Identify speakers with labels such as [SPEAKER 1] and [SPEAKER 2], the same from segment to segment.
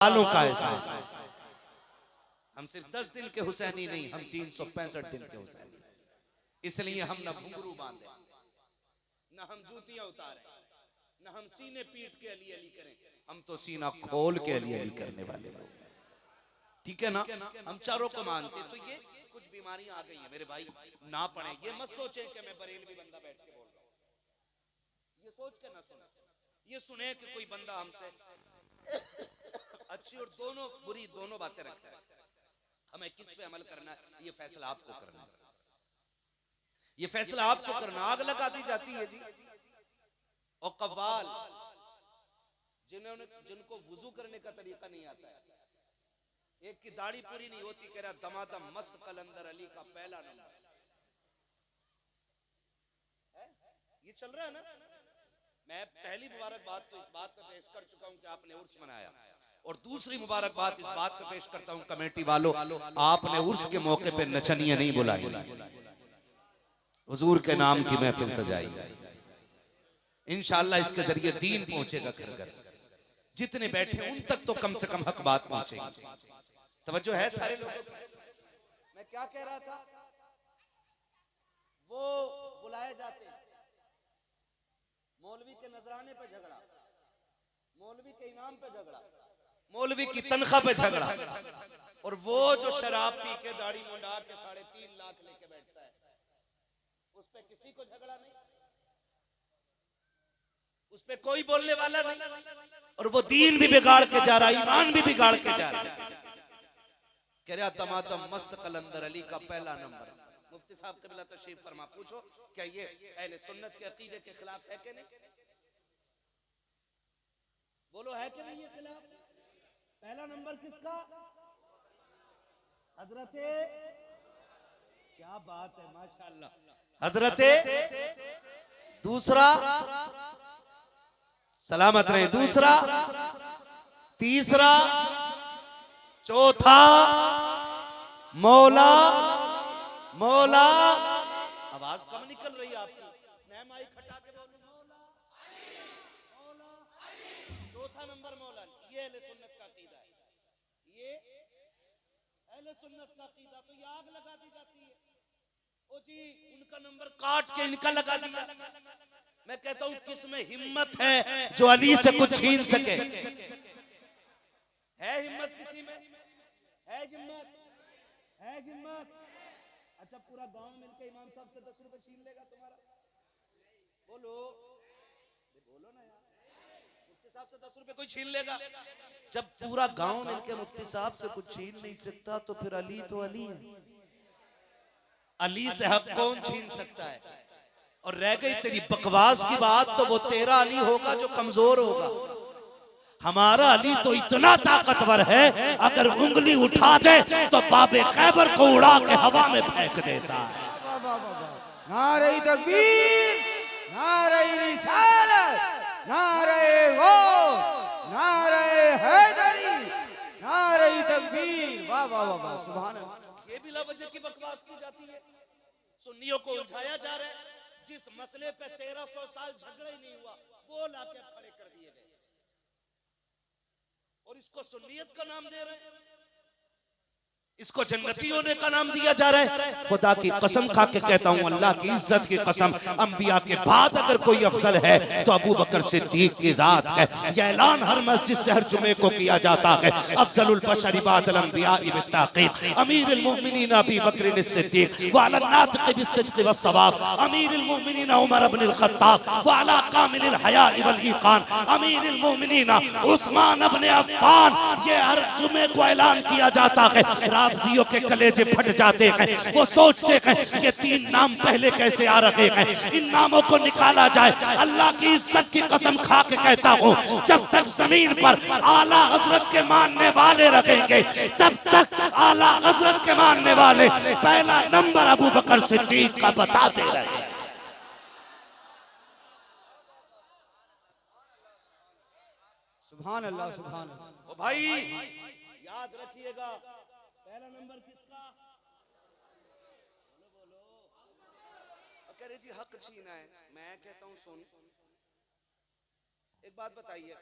[SPEAKER 1] सालों का एहसास। हम सिर्फ 10 दिन के हुसैनी नहीं, हम 365 दिन के हुसैनी। इसलिए हम न घुंघरू बांधे, न हम जूतियां उतारे, न हम सीने पीट के अली अली करें, हम तो सीना खोल के अली अली करने वाले लोग। ठीक है ना? हम चारों को मानते। तो ये कुछ बीमारियां आ गई हैं मेरे भाई, ना पढ़े। ये मत सोचे कि मैं बरेलवी बंदा बैठ के बोल रहा हूं, ये सोच के ना सुने। ये सुने कि कोई बंदा हमसे अच्छी और दोनों बुरी दोनों बातें रखता है। हमें किस पे अमल करना है, ये फैसला आपको करना है। ये फैसला आपको करना। आग लगा दी जाती है जी। और कव्वाल जिनको वुजू करने का तरीका नहीं आता है, एक की दाढ़ी पूरी नहीं होती, कह रहा दमादम मस्त कलंदर अली का पहला नंबर है। ये चल रहा है ना। मैं पहली मुबारकबाद तो इस बात पे पेश कर चुका हूं कि आपने उर्स मनाया, और दूसरी मुबारकबाद इस बात पे पेश करता हूं कमेटी वालों, आपने उर्स के मौके पे नचनिया नहीं बुलाई, हुजूर के नाम की महफिल सजाई। इंशाअल्लाह इसके जरिए दीन पहुंचेगा घर घर। जितने बैठे उन तक तो कम से कम हक बात पहुंचेगी। तवज्जो है सारे लोगों की? मैं क्या कह रहा था? वो बुलाए जाते हैं, मौलवी के नजराने पे झगड़ा, मौलवी के इनाम पे झगड़ा, मौलवी की तनख्वाह पे झगड़ा, और वो जो शराब पी के दाढ़ी मुंडा के 3.5 लाख लेके बैठता है, उस पे किसी को झगड़ा नहीं, उस पे कोई बोलने वाला नहीं। और वो दीन भी बिगाड़ के जा रहा, ईमान भी बिगाड़ के जा रहा। कह रहा तमातम मस्त कलंदर अली का पहला नंबर। मुफ्ती साहब क़िबला तशरीफ फरमा, पूछो क्या ये अहले सुन्नत के अकीदे के खिलाफ है कि नहीं? बोलो है कि नहीं ये खिलाफ? पहला नंबर किसका? हजरते, क्या बात है, माशाअल्लाह, हजरते। दूसरा, सलामत रहे। दूसरा, तीसरा, चौथा, मौला। मौला, आवाज कम निकल रही है आपकी, मैं माइक हटा के बोलूं मौला, मौला। चौथा नंबर मौला। ये अहले सुन्नत का अकीदा है, ये अहले सुन्नत का अकीदा। तो ये आग लगा दी जाती है, ओ जी उनका नंबर काट के इनका लगा दिया। मैं कहता हूं किसमें हिम्मत है जो अली से कुछ छीन सके? है हिम्मत किसी में? है हिम्मत? है हिम्मत? अच्छा, पूरा गांव मिलकर इमाम साहब से 10 रुपए छीन लेगा तुम्हारा? बोलो, बोलो ना यार। मुफ्ती साहब से 10 रुपए कोई छीन लेगा? जब पूरा गांव मिलकर मुफ्ती साहब से कुछ छीन नहीं सकता, तो फिर अली तो अली है। अली से हक कौन छीन सकता है? और रह गई तेरी बकवास की बात, तो वो तेरा अली होगा जो कमजोर होगा। हमारा अली तो इतना ताकतवर है, अगर उंगली उठा दे तो बाबे खैबर को उड़ा के हवा में फेंक देता है।
[SPEAKER 2] नारे तकबीर, नारे रिसालत, नारे गौस, नारे हैदरी, नारे तकबीर। वाह वाह वाह वाह, सुभान अल्लाह।
[SPEAKER 1] ये बिला वजह की बकवास की जाती है, सुन्नियों को उठाया जा रहा है। जिस मसले पे 1300 साल झगड़ा ही नहीं हुआ, वो लाके खड़े कर दिए गए, और इसको सुन्नियत का नाम दे रहे हैं, इसको जन्नती होने का नाम दिया जा रहा है। खुदा की कसम खा के कहता हूं, अल्लाह की इज्जत की कसम, अंबिया के बाद अगर कोई अफजल है तो अबू बकर सिद्दीक की जात है। यह ऐलान हर मस्जिद से हर जुमे को किया जाता है। अफजलुल बशर बादल अंबिया बित्ताक़ीक़ अमीरुल मोमिनीन अबू बकर सिद्दीक व अला नातिक़ बिस्सिद्क़ वस्सवाब अमीरुल मोमिनीन उमर इब्नुल ख़त्ताब व अला कामिलिल हया वल ईक़ान अमीरुल मोमिनीन उस्मान इब्न अफ़्फ़ान। ये हर जुमे को ऐलान किया जाता है। राफ़ज़ियों के कलेजे फट जाते हैं, वो सोचते हैं ये 3 नाम पहले कैसे आ रखे हैं, इन नामों को निकाला जाए। अल्लाह की इज्जत की कसम खा के कहता हूँ, जब तक जमीन पर आला हजरत के मानने वाले रहेंगे, तब तक आला हजरत के मानने वाले पहला नंबर अबू बकर सिद्दीक का बताते रहे।
[SPEAKER 2] सुभान अल्लाह, सुभान अल्लाह।
[SPEAKER 1] ओ भाई याद रखिएगा, पहला नंबर किसका? बोलो बोलो। कह रहे जी हक छीना है। मैं कहता हूं सुन, एक बात बताइए,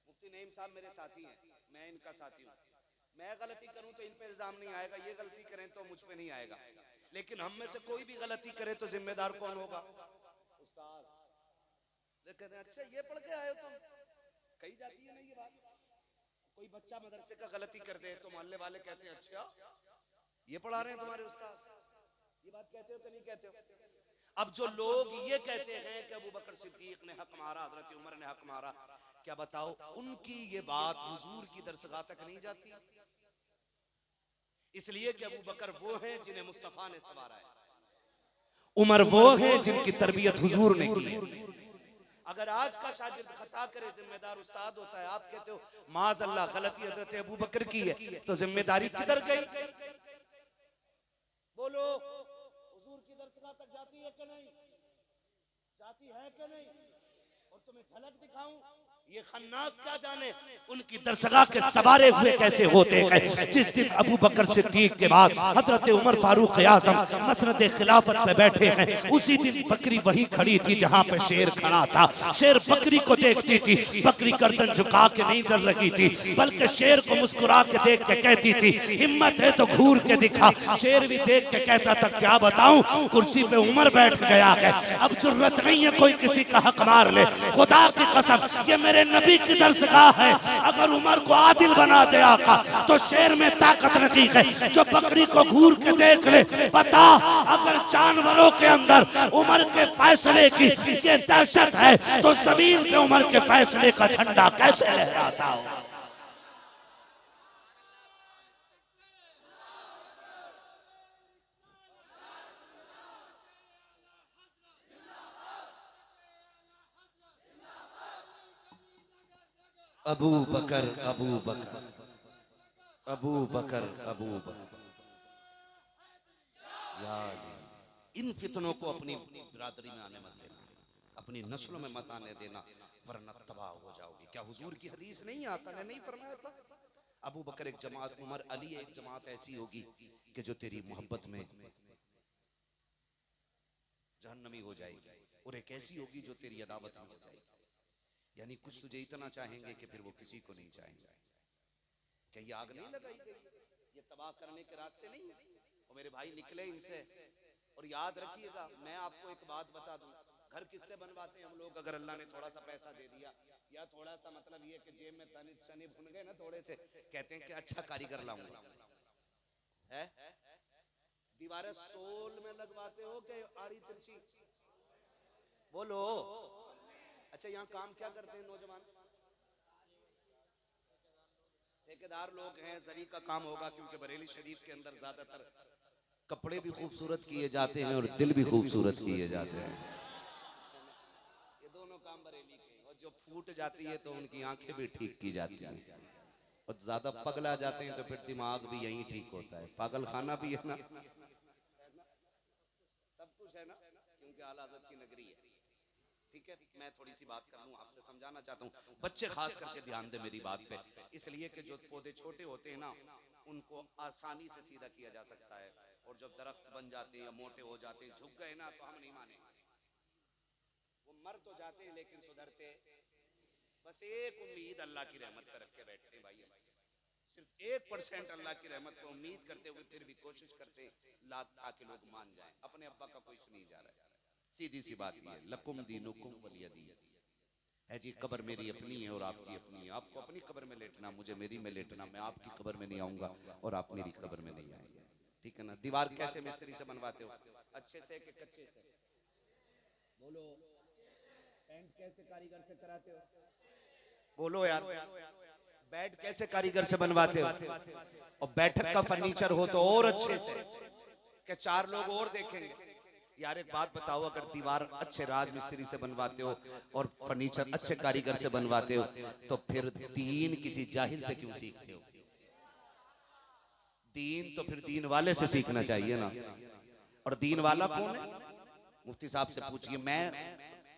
[SPEAKER 1] मुफ्ती नईम साहब मेरे साथी हैं, मैं इनका साथी हूँ, मैं गलती करूं तो इन पे इल्जाम नहीं आएगा, ये गलती करें तो मुझ पे नहीं आएगा। लेकिन हम में से कोई भी गलती करे तो जिम्मेदार कौन होगा? उस्ताद। कहते हैं अच्छा ये पढ़ के आए हो तुम, कही जाती है ना ये बात। कोई बच्चा मदरसे का गलती कर दे तो मोहल्ले वाले कहते हैं अच्छा ये पढ़ा रहे हैं तुम्हारे उस्ताद, ये बात कहते हो कि नहीं कहते हो? अब जो लोग ये कहते हैं कि अबू बकर सिद्दीक ने हक मारा, हजरत उमर ने हक मारा, क्या बताओ उनकी ये बात हुजूर की दरसगाह तक नहीं जाती? इसलिए कि अबू बकर वो हैं जिन्हें मुस्तफा ने संवारा है, उमर वो हैं जिनकी तरबियत हुजूर ने की है। अगर आज का शागिर्द खता करे जिम्मेदार उस्ताद होता है। आप कहते हो माज अल्लाह गलती हजरत अबू बकर की है, तो जिम्मेदारी किधर गई? बोलो हुजूर की दरसगाह तक जाती है कि नहीं? जाती है कि नहीं? और तुम्हें झलक दिखाऊं, ये खन्नास क्या जाने उनकी दरसगाह के सवारे हुए कैसे होते हैं। जिस दिन अबू बकर सिद्दीक के बाद हजरत उमर फारूक आज़म मसनद खिलाफत पे बैठे हैं, उसी दिन बकरी वही खड़ी थी जहां पे शेर खड़ा था। शेर बकरी को देखती थी, बकरी गर्दन झुका के नहीं डर रही थी, बल्कि शेर को मुस्कुरा के देख के कहती थी हिम्मत है तो घूर के दिखा। शेर भी देख के कहता था क्या बताऊं, कुर्सी पे उमर बैठ गया है, अब जरूरत नहीं है कोई किसी का हक मार ले। खुदा की कसम ये मेरे नबी की दरसगाह है, अगर उमर को आदिल बना दे आका तो शेर में ताकत नहीं है जो बकरी को घूर के देख ले। बता अगर जानवरों के अंदर उमर के फैसले की ये दहशत है तो जमीन पे उमर के फैसले का झंडा कैसे लहराता हो? अबू बकर अबू बकर अबू बकर अबू बकर। इन फितनों को अपनी बिरादरी में आने मत देना, अपनी नस्लों में मत आने देना, वरना तबाह हो जाओगी। क्या हुजूर की हदीस नहीं, आका ने नहीं फरमाया था अबू बकर एक जमात, उमर अली एक जमात ऐसी होगी कि जो तेरी मोहब्बत में जहन्नमी हो जाएगी, और एक ऐसी होगी जो तेरी अदावत में हो जाएगी। यानी कुछ तुझे इतना चाहेंगे कि फिर वो किसी को नहीं चाहेंगे। क्या ये आग नहीं लगाई गई, ये तबाह करने के रास्ते नहीं? और मेरे भाई निकले इनसे। और याद रखिएगा मैं आपको एक बात बता दूं, घर किससे बनवाते हैं हम लोग? अगर अल्लाह ने थोड़ा सा पैसा दे दिया या थोड़ा सा मतलब ये कि जेब में चने भुन गए ना थोड़े से, कहते हैं कि अच्छा कारीगर लाऊंगा, है? दीवारें सोल में लगवाते हो कि आड़ी तिरछी? बोलो। अच्छा यहाँ काम क्या करते हैं नौजवान? ठेकेदार लोग हैं, जरी का काम होगा, क्योंकि बरेली शरीफ के अंदर ज्यादातर कपड़े भी खूबसूरत किए जाते हैं और दिल भी खूबसूरत किए जाते हैं। ये दोनों काम बरेली के। और जो फूट जाती है तो उनकी आंखें भी ठीक की जाती हैं, और ज्यादा पगला जाते हैं तो फिर दिमाग भी यहीं ठीक होता है। पागल खाना भी है ना, सब कुछ है ना, क्योंकि आला हज़रत की नगरी है। ठीक है, मैं थोड़ी सी बात कर लूं, आपसे समझाना चाहता हूं, बच्चे खास करके ध्यान दे मेरी बात पे, इसलिए कि जो पौधे छोटे होते हैं ना उनको आसानी से सीधा किया जा सकता है, और जब दरख्त बन जाते हैं या मोटे हो जाते हैं, झुक गए ना, तो हम नहीं मानेंगे। वो मर तो जाते हैं लेकिन सुधरते, बस एक उम्मीद अल्लाह की रहमत पर रख के बैठते हैं भाई। सिर्फ 1% अल्लाह की रहमत को उम्मीद करते हुए फिर भी कोशिश करते ताकि लोग मान जाएं। अपने अब्बा का कुछ नहीं जा रहा है, सीधी सी बात ये, लकुम दीनुकुम वलिय दीन है जी। कब्र मेरी अपनी है और आपकी अपनी है, आपको अपनी कब्र में लेटना, मुझे मेरी में लेटना, मैं आपकी कब्र में नहीं आऊंगा और आप मेरी कब्र में नहीं आएंगे। ठीक है ना? दीवार कैसे मिस्त्री से बनवाते हो, अच्छे से कि कच्चे से? बोलो। पेंट कैसे कारीगर से कराते हो? बोलो यार। बेड कैसे कारीगर से बनवाते हो? और बैठक का फर्नीचर हो तो और अच्छे से, कि 4 लोग और देखेंगे। यार एक बात बताओ, अगर दीवार अच्छे राज मिस्त्री से बनवाते हो और फर्नीचर अच्छे कारीगर से बनवाते हो, तो फिर दीन किसी जाहिल से क्यों सीखते हो? दीन तो फिर दीन वाले से सीखना चाहिए ना। और दीन वाला कौन है? मुफ्ती साहब से पूछिए। मैं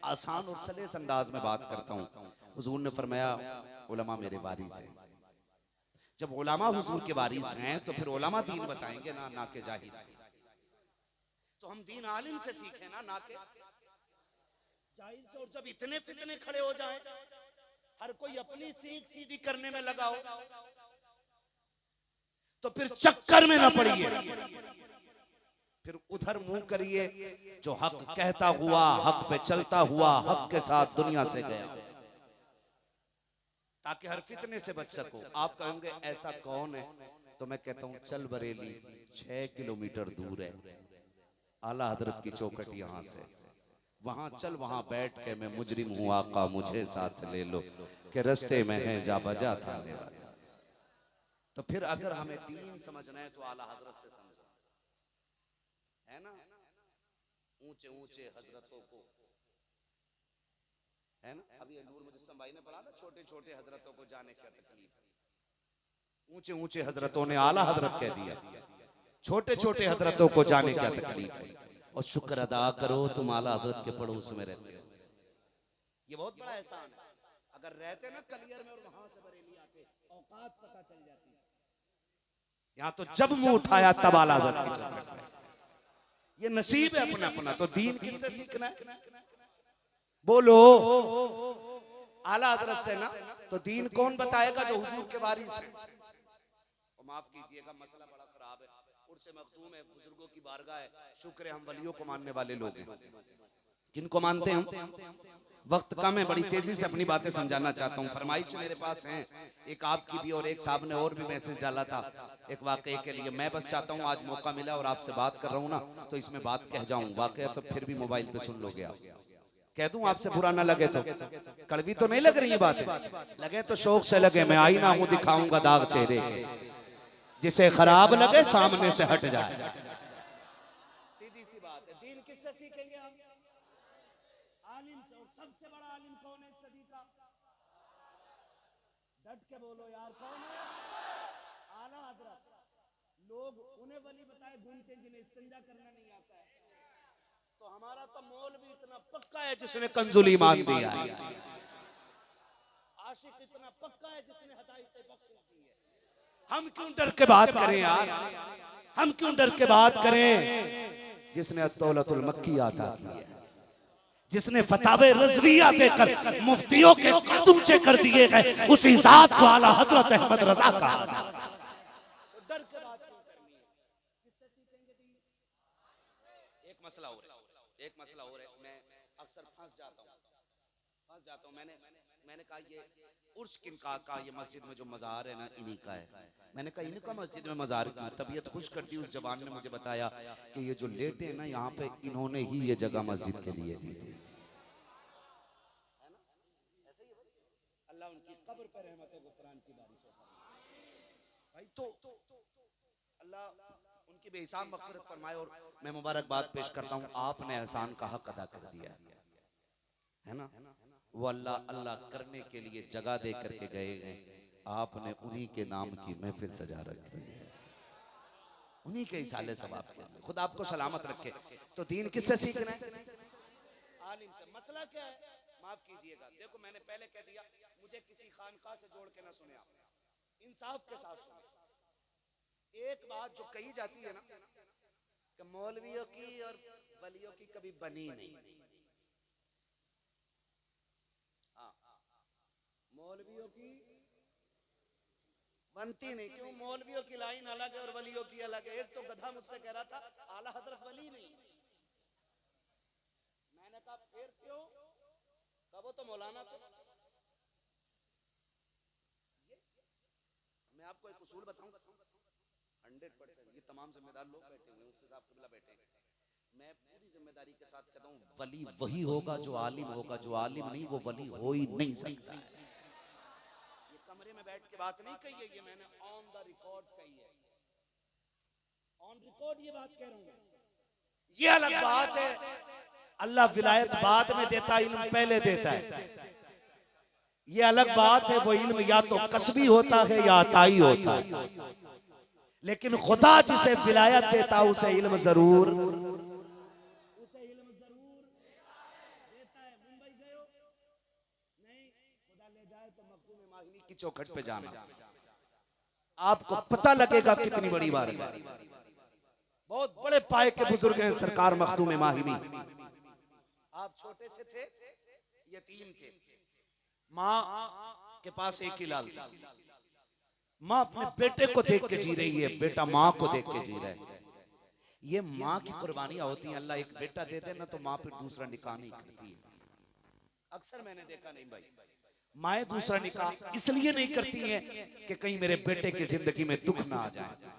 [SPEAKER 1] आसान और सलेस अंदाज में बात करता हूँ। हुजूर ने फरमाया उलमा मेरे वारिस हैं। जब उलमा हुजूर के वारिस हैं तो फिर उलमा दीन बताएंगे ना, ना के जाहिल। तो हम दीन आलिम से सीखें ना, ना के जाहिल से। और जब इतने फितने खड़े हो जाएं हर कोई अपनी सीख सीधी करने में लगाओ, तो फिर चक्कर में ना पड़िए, फिर उधर मुंह करिए। जो हक कहता हुआ, हक पे चलता हुआ, हक के साथ दुनिया से गया, ताकि हर फितने से बच सको। आप कहोगे ऐसा कौन है, तो मैं कहता हूं चल बरेली 6 किलोमीटर दूर है, आला हजरत की चौखट यहां से, वहां चल, वहां बैठ के मैं मुजरिम हूं आका मुझे साथ ले लो, के रस्ते में है जा बजा थाने वाले। तो फिर अगर हमें दीन समझना है तो आला हजरत से समझो, है ना। ऊंचे ऊंचे हजरतों को, है ना। अभी नूर मुजस्सम भाई ने पढ़ा ना, छोटे छोटे हजरतों को जाने क्या तकलीफ है। ऊंचे ऊंचे हजरतों ने आला हजरत कह दिया, छोटे छोटे हजरतों को जाने क्या तकलीफ है। और शुक्र अदा करो तुम आला हजरत के पड़ोस में रहते हो, ये बहुत बड़ा एहसान है। अगर रहते ना कलियर में और वहां से बरेली आते, औकात पता चल जाती। यहाँ तो जब मुंह उठाया तब आला हजरत की चौखट पे। ये नसीब है अपना अपना। तो दीन किससे सीखना है, बोलो आला हजरत से ना। तो दीन कौन बताएगा, जो हुजूर के वारिस हैं। और माफ कीजिएगा मसला बड़ा खराब है, उर्से मखदूम है, बुजुर्गों की बारगाह है, शुक्र है हम वलियों को मानने वाले लोग हैं। किनको मानते हैं हम, वक्त कम है, बड़ी तेजी से अपनी बातें समझाना चाहता हूँ। फरमाइश मेरे पास हैं, एक आपकी भी और एक साहब ने और भी मैसेज डाला था एक वाकये के लिए। मैं बस चाहता हूँ आज मौका मिला और आपसे बात कर रहा हूँ ना, तो इसमें बात कह जाऊं। वाकया तो फिर भी मोबाइल पे सुन लोगे आप, कह दूं आपसे बुरा ना लगे तो। कड़वी तो नहीं लग रही है बातें, लगे तो शौक से लगे। मैं आईना हूं दिखाऊंगा दाग चेहरे के, जिसे खराब लगे सामने से हट जाए। सीधी सी बात है। दीन किससे सीखेंगे हम, आलिम से। और सबसे बड़ा आलिम कौन है सदी का, डट के बोलो यार, कौन है, आला हजरत। लोग उन्हें वली बताए घूमते जिन्हें इस्तिंजा करना नहीं आता है। तो हमारा तो मौल भी इतना पक्का है जिसने कंजुली मान दिया है, आशिक इतना पक्का है जिसने हदायतें बख्श दी है। हम क्यों डर के बात करें यार, हम क्यों डर के बात करें। जिसने अत्तौलतुल मक्की अता की है, जिसने फतावे रज़विया देकर मुफ्तियों के कद ऊंचे कर दिए गए, उसी जात को आला हजरत अहमद रजा कहा। तो डर के बात क्यों करनी है, किससे सीखेंगे दीन। एक मसला और है, एक मसला और है। मैं अक्सर फंस जाता हूँ। मैंने कहा ये उर्स किन का ये मस्जिद में जो मज़ार है ना इन्हीं का है। मैंने कहा इनका मस्जिद में मज़ार क्यों। तबीयत खुश कर दी उस जवान ने मुझे बताया कि ये जो लेटे हैं ना यहाँ पे, इन्होंने ही ये जगह मस्जिद के लिए दी थी। अल्लाह उनकी कब्र पर रहमत गुफरान की बारिश हो भाई। तो अल्लाह उनकी बेहिसाब मग़फ़िरत फरमाए। और मैं मुबारकबाद पेश करता हूँ, आपने एहसान का हक अदा कर दिया है ना। वो अल्लाह अल्लाह करने के लिए जगह दे करके गए हैं, आपने उन्हीं के नाम की महफिल सजा रखी है, उन्हीं के इसाले सवाब के। खुदा आपको सलामत रखे। तो दीन किससे सीखना है, आलिम से। मसला क्या है, माफ कीजिएगा, देखो मैंने पहले कह दिया, मुझे किसी खानका से जोड़ के ना सुने आप, इंसाफ के साथ सुने। एक बात जो कही जाती है ना कि मौलवियों की और वलियों की कभी बनी नहीं। मौलवियों की बनती नहीं। क्यों, मौलवियों की लाइन अलग है और वलियों की अलग है। एक तो गधा मुझसे कह रहा था आला हजरत वली नहीं, मैंने कहा फिर क्यों, कब वो तो मौलाना था। मैं आपको एक उसूल बताऊं, 100% ये तमाम जिम्मेदार लोग बैठे हुए हैं, मुफ्ती साहब किबला बैठे हैं, मैं पूरी जिम्मेदारी के साथ कहता हूं, वली वही होगा जो आलिम होगा, जो आलिम नहीं वो वली हो ही नहीं सकता है। ये कमरे में बैठ के बात नहीं कही है, ये मैंने ऑन द रिकॉर्ड कही है, ऑन रिकॉर्ड ये बात कह रहा हूं। ये अलग बात है, अल्लाह विलायत बाद में देता है, इल्म पहले देता है। ये अलग बात है, वो इल्म या तो कसबी होता है या अताई होता है, लेकिन खुदा जिसे विलायत देता है उसे इल्म जरूर देता है। मुंबई गए हो नहीं, खुदा ले जाए तो मखदूम माहिनी की चौखट पे जाना, आपको पता लगेगा कितनी बड़ी बात है। बहुत बड़े पाए के बुजुर्ग हैं सरकार मखदूम माहिनी। आप छोटे से थे, यतीम थे, माँ के पास एक ही लाल था। माँ अपने बेटे को देख के जी रही है, बेटा माँ को देख के जी रहा है। ये माँ की कुर्बानियां होती हैं। अल्लाह एक बेटा दे दे ना तो माँ फिर दूसरा निकाह नहीं करती है। अक्सर मैंने देखा नहीं भाई, माएँ दूसरा निकाह इसलिए नहीं करती हैं कि कहीं मेरे बेटे की जिंदगी में दुख ना आ जाए।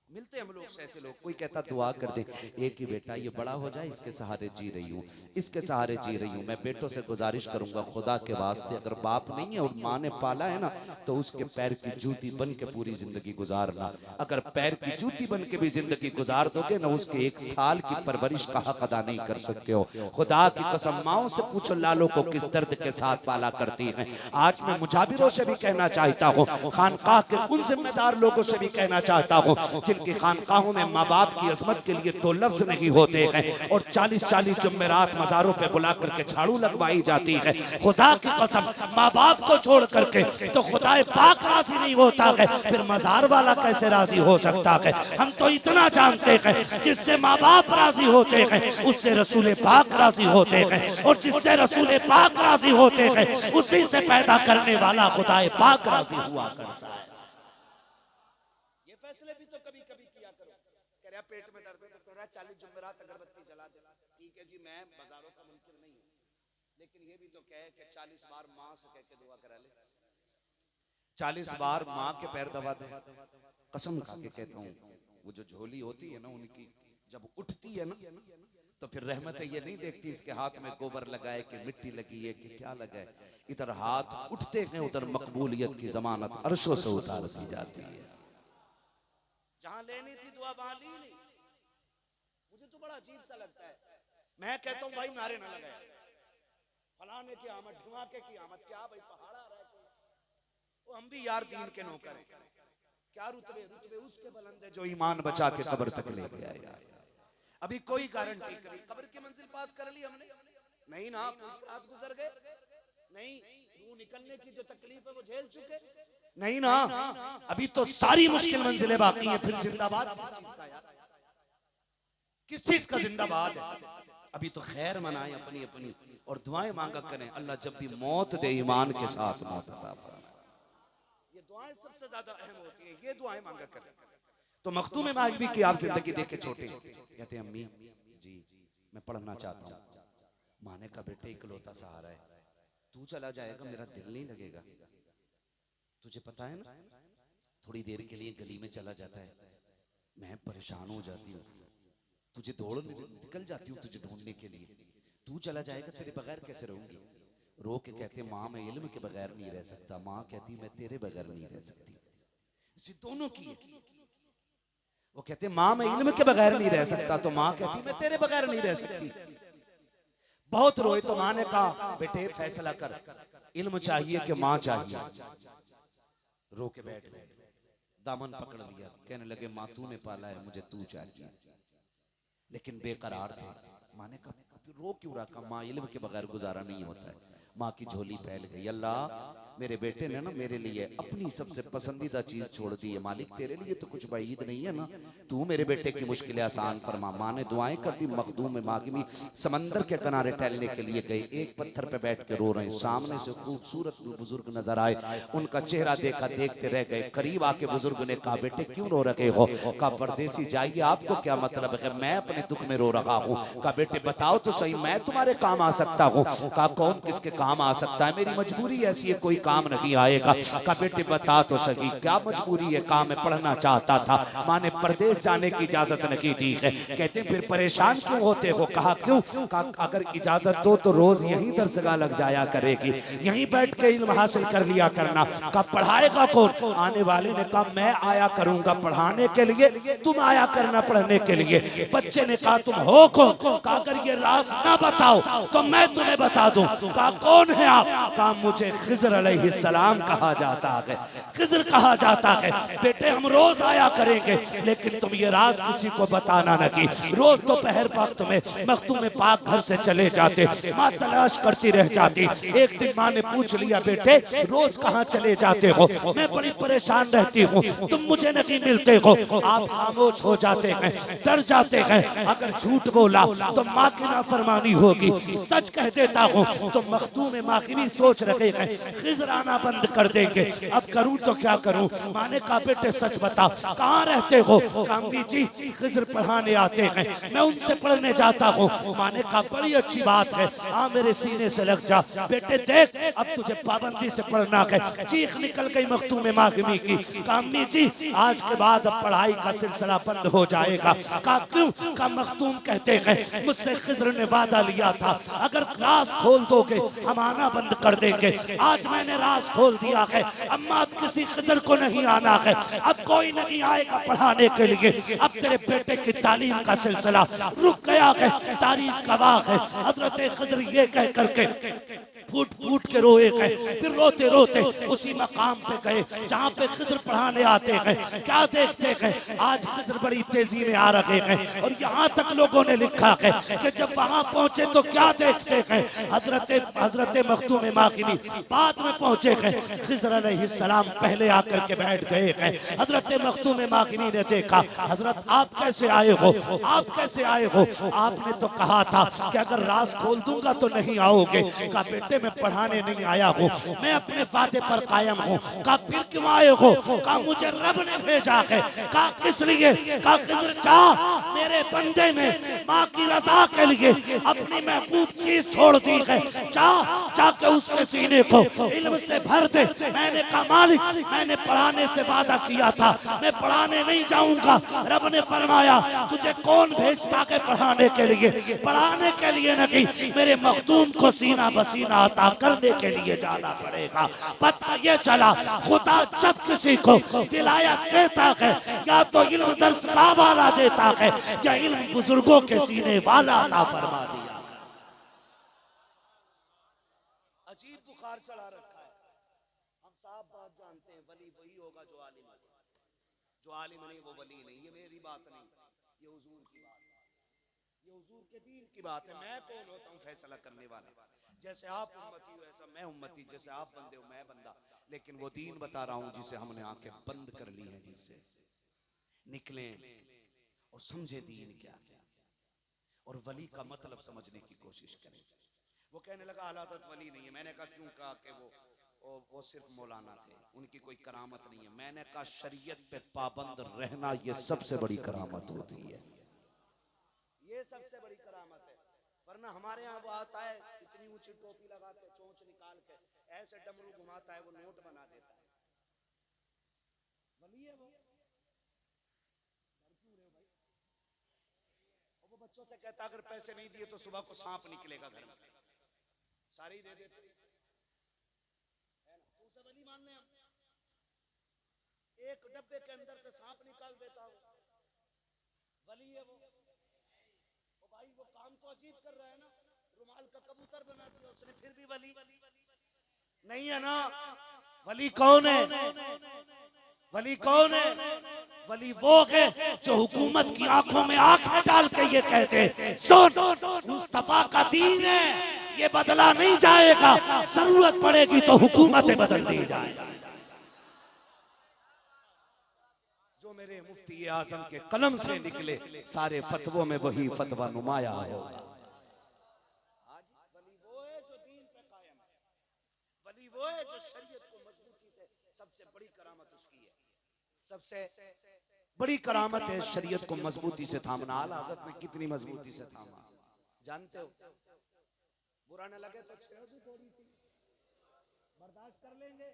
[SPEAKER 1] मिलते हैं हम लोग से ऐसे लोग, कोई कहता दुआ कर दे, एक ही बेटा ये बड़ा हो जाए, इसके सहारे जी रही हूँ, इसके सहारे जी रही हूँ। मैं बेटों से गुजारिश करूंगा खुदा के वास्ते, अगर बाप नहीं है और माँ ने पाला है ना तो उसके पैर की जूती बन के पूरी जिंदगी गुजारना। अगर पैर की जूती बन के भी जिंदगी गुजार दोगे ना, उसके 1 साल की परवरिश का हक अदा नहीं कर सकते हो। खुदा की कसम, माओ से पूछो लालों को किस दर्द के साथ पाला करती हैं। आज मैं मुजाबिरों से भी कहना चाहता हूँ, खानकाह के उन जिम्मेदार लोगों से भी कहना चाहता हूँ जिनकी खानकाहों में माँ बाप की अजमत के लिए 2 लफ्ज नहीं होते हैं और 40-40 जुम्मेरात मज़ारों पे बुला करके झाड़ू लगवाई जाती है। खुदा की कसम, माँ बाप को छोड़ करके तो खुदाए पाक राजी नहीं होता है, फिर मज़ार वाला कैसे राजी हो सकता है। हम तो इतना जानते हैं, जिससे माँ बाप राजी होते हैं उससे रसूल पाक राजी होते हैं, और जिससे रसूल पाक राजी होते हैं उसी से पैदा करने वाला खुदाए पाक राजी हुआ करता है। ये फैसले भी तो कभी कभी किया करो। कह रहा पेट में दर्द है तो 40 जुमेरात अगरबत्ती जला दे। ठीक है जी, मैं बाजारों का मुनकिर नहीं हूँ, लेकिन ये भी तो कहे कि 40 बार माँ से कह के दुआ करा ले, 40 बार माँ के पैर दबा दे। कसम खा के कहता हूँ, वो जो झोली होती है ना उनकी, जब उठती है ना तो फिर रहमत ये नहीं देखती इसके हाथ में गोबर लगाए कि मिट्टी लगी है कि क्या लगा है। इधर हाथ उठते हैं उधर मकबूलियत की जमानत अर्शों से उतार दी जाती है। जहां लेनी थी दुआ वहां ली नहीं। मुझे तो बड़ा अजीब सा लगता है। मैं कहता हूँ भाई नारे ना लगाए, फलाने की आमद ढुआके की आमद, क्या भाई पहाड़ आ रहा है, वो हम भी यार दीन के नौकर हैं। क्या रुतबे रुतबे उसके बुलंद है जो ईमान बचा के कब्र तक ले गया यार। अभी कोई गारंटी, कभी कब्र की मंजिल पास कर ली हमने नहीं ना, आज गुजर गए नहीं, रूह निकलने की जो तकलीफ है वो झेल चुके नहीं ना, अभी तो सारी मुश्किल मंजिलें बाकी हैं। फिर जिंदाबाद किस चीज का यार, किस चीज का जिंदाबाद है। अभी तो खैर मनाएं अपनी अपनी और दुआएं मांगा करें, अल्लाह जब भी मौत दे ईमान के साथ मौत अता फरमाए। ये दुआएं सबसे ज्यादा अहम होती है, ये दुआएं मांगा करें। तो मखदूम माहिबी की आप जिंदगी देख के छोटे कहते हैं, अम्मी जी मैं पढ़ना चाहता हूँ। माने का बेटे इकलौता सहारा है, तू चला जाएगा मेरा दिल नहीं लगेगा। तुझे पता है ना, थोड़ी देर के लिए गली में चला जाता है, मैं परेशान हो जाती हूँ, तुझे दौड़ निकल जाती हूँ तुझे ढूंढने के लिए, तू चला जाएगा तेरे बगैर कैसे रहूंगी। रो के कहते माँ मैं इल्म के बगैर नहीं रह सकता, माँ कहती मैं तेरे बगैर नहीं रह सकती। इसी दोनों की है। वो कहते माँ मैं इल्म के बगैर नहीं रह सकता, तो माँ कहती मैं तेरे बगैर नहीं रह सकती। बहुत रोए तो माँ ने कहा बेटे फैसला कर, इल्म चाहिए कि माँ चाहिए। रो के बैठ गए, दामन पकड़ लिया, कहने लगे माँ तूने पाला है मुझे तू चाहिए। लेकिन बेकरार थे। माँ ने कहा रो क्यों रखा, माँ इल्म के बगैर गुजारा नहीं होता है। माँ की झोली फैल गई, अल्लाह मेरे बेटे ने ना मेरे लिए अपनी सबसे पसंदीदा चीज छोड़ दी है, मालिक तेरे लिए तो कुछ बाईद नहीं है ना, तू मेरे बेटे की मुश्किलें आसान फरमा। माँ ने दुआएं कर दी। मखदूम मागिमी समंदर के किनारे टहलने के लिए गए, एक पत्थर पे बैठ के रो रहे हैं। सामने से खूबसूरत बुजुर्ग नजर आए, उनका चेहरा देखा, देखते रह गए। करीब आके बुजुर्ग ने कहा बेटे क्यों रो रहे हो। कहा परदेसी जाइए आपको क्या मतलब है, मैं अपने दुख में रो रहा हूँ। कहा बेटे बताओ तो सही मैं तुम्हारे काम आ सकता हूँ। कहा कौन किसके काम आ सकता है, मेरी मजबूरी ऐसी है कोई काम नहीं आएगा। कहा बेटे बता तो सही क्या मजबूरी है। कहा मैं पढ़ना चाहता था, माँ ने परदेश जाने की इजाजत नहीं दी है। कहते फिर परेशान क्यों होते हो। कहा क्यों। कहा अगर इजाजत दो तो रोज यहीं दरसगाह लग जाया करेगी, यहीं बैठ के इल्म हासिल कर लिया करना। कहा पढ़ाएगा कौन। आने वाले ने कहा मैं आया करूंगा पढ़ाने के लिए, तुम आया करना पढ़ने के लिए। बच्चे ने कहा तुम हो कौन। कहा अगर ये राज ना बताओ तो मैं तुम्हें बता दूं। कहा कौन है आप। कहा मुझे खिज़र अलैहिस्सलाम कहा जाता है, खिज़र कहा जाता है। बेटे हम रोज आया करेंगे, लेकिन तुम ये राज किसी को बताना नहीं। रोज दोपहर वक्त में मखदूम पाक घर से चले जाते, माँ तलाश करती रह जाती। एक दिन माँ ने पूछ लिया, बेटे रोज कहाँ चले जाते हो, मैं बड़ी परेशान रहती हूँ, तुम मुझे नहीं मिलते हो। आप खामोश हो जाते हैं, डर जाते हैं। अगर झूठ बोला तो माँ की नाफरमानी होगी, सच कह देता हूँ तो मखदूम माखिनी सोच रहे हैं खिज़र आना बंद कर देंगे। अब करूँ तो क्या करूँ। माँ ने कहा बेटे सच बता, कहाँ रहते हो। कामनी जी खिज़र पढ़ाने आते हैं, मैं उनसे पढ़ने जाता हूँ। माँ ने कहा बड़ी अच्छी बात है, आ मेरे सीने से लग जा। बेटे देख अब तुझे पाबंदी से पढ़ना है। चीख निकल गई मखदूम माखिनी की, कामनी जी आज के बाद अब पढ़ाई का सिलसिला बंद हो जाएगा। कहा क्यों। कहा मखदूम कहते हैं मुझसे खिज़र ने वादा लिया था, अगर राज खोल दोगे हम आना बंद कर देंगे। आज मैंने राज खोल दिया है, अम्मा अब किसी खिज़र को नहीं आना है, अब कोई नहीं आएगा पढ़ाने के लिए। अब तेरे बेटे की तालीम का सिलसिला रुक गया है। तारीख गवाह है, हजरत खिज़र ये कह करके फूट फूट के रोए गए। फिर रोते रोते उसी मकाम पे गए जहाँ पे खिज़र पढ़ाने आते हैं। क्या देखते हैं, आज खिज़र बड़ी तेजी में आ रहे हैं। और यहाँ तक लोगों ने लिखा है कि जब वहाँ पहुंचे तो क्या देखते हैं, हजरत मखदूम माखिनी बाद में पहुंचे हैं। खिज़र अलैहिस्सलाम पहले आकर के बैठ गए हैं। हजरत मखदूम माखिनी ने देखा, हजरत आप कैसे आए हो, आप कैसे आए हो। आपने तो कहा था कि अगर राज खोल दूंगा तो नहीं आओगे। कहा बेटे मैं पढ़ाने नहीं आया हूँ, मैं अपने वादे पर कायम हूँ। कहा फिर क्यों आए हो। कहा मुझे रब ने भेजा है। कहा किस लिए। कहा खिज़र चाह मेरे बंदे ने माँ की रजा के लिए अपनी महबूब चीज छोड़ दी है, चाह के उसके सीने को इल्म से भर दे। मैंने कहा मालिक मैंने पढ़ाने से वादा किया था, मैं पढ़ाने नहीं जाऊंगा। रब ने फरमाया तुझे कौन भेजता है पढ़ाने के लिए, पढ़ाने के लिए नहीं, मेरे मखदूम को सीना बसीना अता करने के लिए जाना पड़ेगा। पता ये चला खुदा जब किसी को विलायत देता है या तो इल्म दर्स का वाला देता है या इल्म बुजुर्गों के सीने वाला अता फरमा दिया। अजीब बुखार चढ़ा रखा है। हम साफ बात जानते हैं, वली वही होगा जो आलिम है, जो आलिम नहीं वो वली नहीं। ये मेरी बात नहीं, ये हुजूर की बात है, ये हुजूर के दीन की बात है। मैं कौन होता हूँ फैसला करने वाला। जैसे आप उम्मती हो ऐसा मैं उम्मती, जैसे आप बंदे हो मैं बंदा। लेकिन वो दीन बता रहा हूँ जिसे हमने आंखें बंद कर ली हैं, जिससे निकले और समझे दीन क्या क्या और वली का मतलब समझने की कोशिश करें। वो कहने लगा आलादत वली नहीं है। मैंने कहा क्यों। कहा कि वो सिर्फ मौलाना थे, उनकी कोई करामत नहीं है। मैंने कहा शरीयत पे पाबंद रहना ये सबसे बड़ी करामत होती है, ये सबसे बड़ी करामत है। वरना हमारे यहाँ वो आता है इतनी ऊंची टोपी लगा के चोंच निकाल के ऐसे डमरू घुमाता है, वो नोट बना देता है। वली है वो बच्चों से कहता अगर पैसे नहीं दिए तो सुबह को सांप निकलेगा घर में, सारी दे देते। उसे वली मान ले हम, एक डब्बे के अंदर से सांप निकाल देता हूं, वली है वो भाई। वो काम तो अजीब कर रहा है ना, रुमाल का कबूतर बना दिया उसने, फिर भी वली नहीं है ना। वली कौन है, वली कौन है। वली वो है जो हुकूमत की आंखों में आंखें डाल के ये कहते सुन मुस्तफा का दीन है, ये बदला नहीं जाएगा, जरूरत पड़ेगी तो हुकूमतें बदल दी जाए। जो मेरे मुफ्ती आजम के कलम से निकले सारे फतवों में वही फतवा नुमाया होगा। आज वली वो है जो दीन पे कायम है, वली वो है जो शरीयत को मजबूती से, सबसे बड़ी करामत उसकी है, सबसे बड़ी करामत है शरीयत को मजबूती से थामना। आला हज़रत ने कितनी मजबूती से थामा जानते हो। बुरा न लगे तो छेड़ दूं थोड़ी सी, बर्दाश्त कर लेंगे।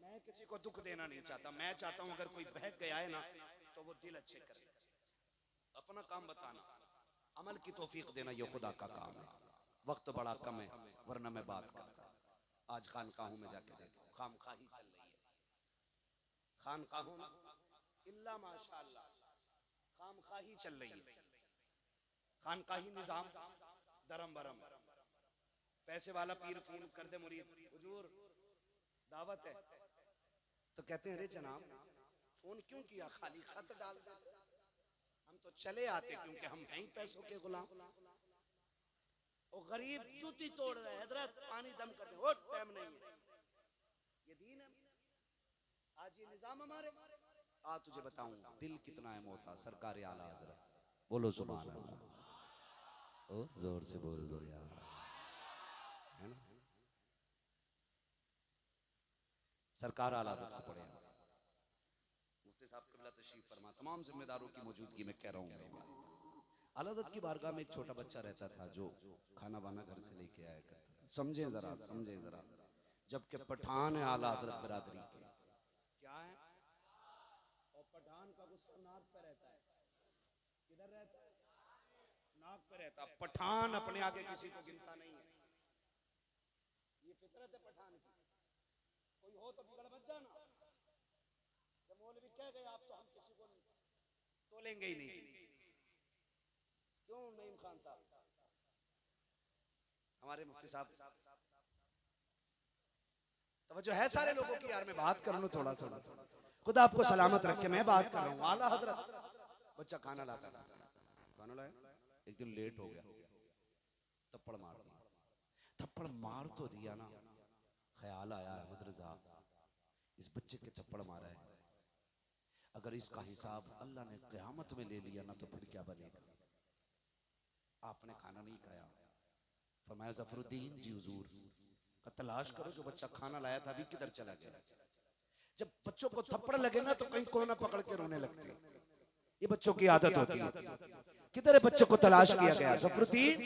[SPEAKER 1] मैं किसी को दुख देना नहीं चाहता, मैं चाहता हूं अगर कोई बहक गया है ना तो वो दिल अच्छे करे। अपना काम बताना, अमल की तौफीक देना ये खुदा का काम है। वक्त बड़ा कम है वरना मैं बात करता। आज खानकाहों में जाके देखो खामखाही चल रही है, खानकाहों में इल्ला माशाअल्लाह खामखाही चल रही है। खानकाही निजाम दरम बरम, पैसे वाला पीर फोन कर दे मुरीद हुजूर दावत है तो कहते हैं अरे जनाब फोन क्यों किया, खाली खत डाल दे, हम तो चले आते क्योंकि हम हैं ही पैसों के गुलाम। वो गरीब जूती तोड़ रहे हैं, हजरत पानी दम कर दे, वो टाइम नहीं है, ये दीन है। आज ये निजाम हमारे, आ तुझे बताऊं दिल कितना है मोटा, सरकार आला हजरत बोलो सुभान अल्लाह। ओ जोर से बोल दो यार, है ना। सरकार आला हजरत को पढ़े, मुफ्ती साहब क़िबला तशरीफ फरमा, तमाम जिम्मेदारों की मौजूदगी में कह रहा हूँ। आला हजरत की बारगाह में एक छोटा बच्चा रहता था जो खाना वाना घर से लेके आया करता था। समझे जरा, समझे जरा, जबकि पठान है आला हजरत बिरादरी के, क्या है, और पठान का गुस्सा नाक पे रहता है, किधर रहता है, नाक पे रहता है। पठान अपने आगे किसी को गिनता नहीं है, ये फितरत है पठान की। कोई हो तो बिगड़ मत जाना, जब मौलवी कह गए आप तो हम किसी को तोलेंगे ही नहीं। क्यों नईम खान साहब, हमारे मुफ्ती साहब, तवज्जो है सारे लोगों की यार, मैं बात कर लूं थोड़ा सा, खुदा आपको सलामत रखे, मैं बात कर रहा हूँ। आला हजरत बच्चा खाना लाता था, खाना लाया, एक दिन लेट हो गया, थप्पड़ मार दिया। थप्पड़ मार तो दिया ना, ख्याल आया अहमद रजा इस बच्चे के थप्पड़ मारा है, अगर इसका हिसाब अल्लाह ने क़यामत में ले लिया ना तो फिर क्या बनेगा। आपने खाना नहीं खाया, फरमाया ज़फरुद्दीन जी हुजूर का तलाश करो, जो बच्चा खाना लाया था अभी किधर चला गया। जब बच्चों को थप्पड़ लगे ना तो कहीं कोना पकड़ के रोने लगते हैं, ये बच्चों की आदत होती है। किधर है बच्चों को तलाश किया गया, ज़फरुद्दीन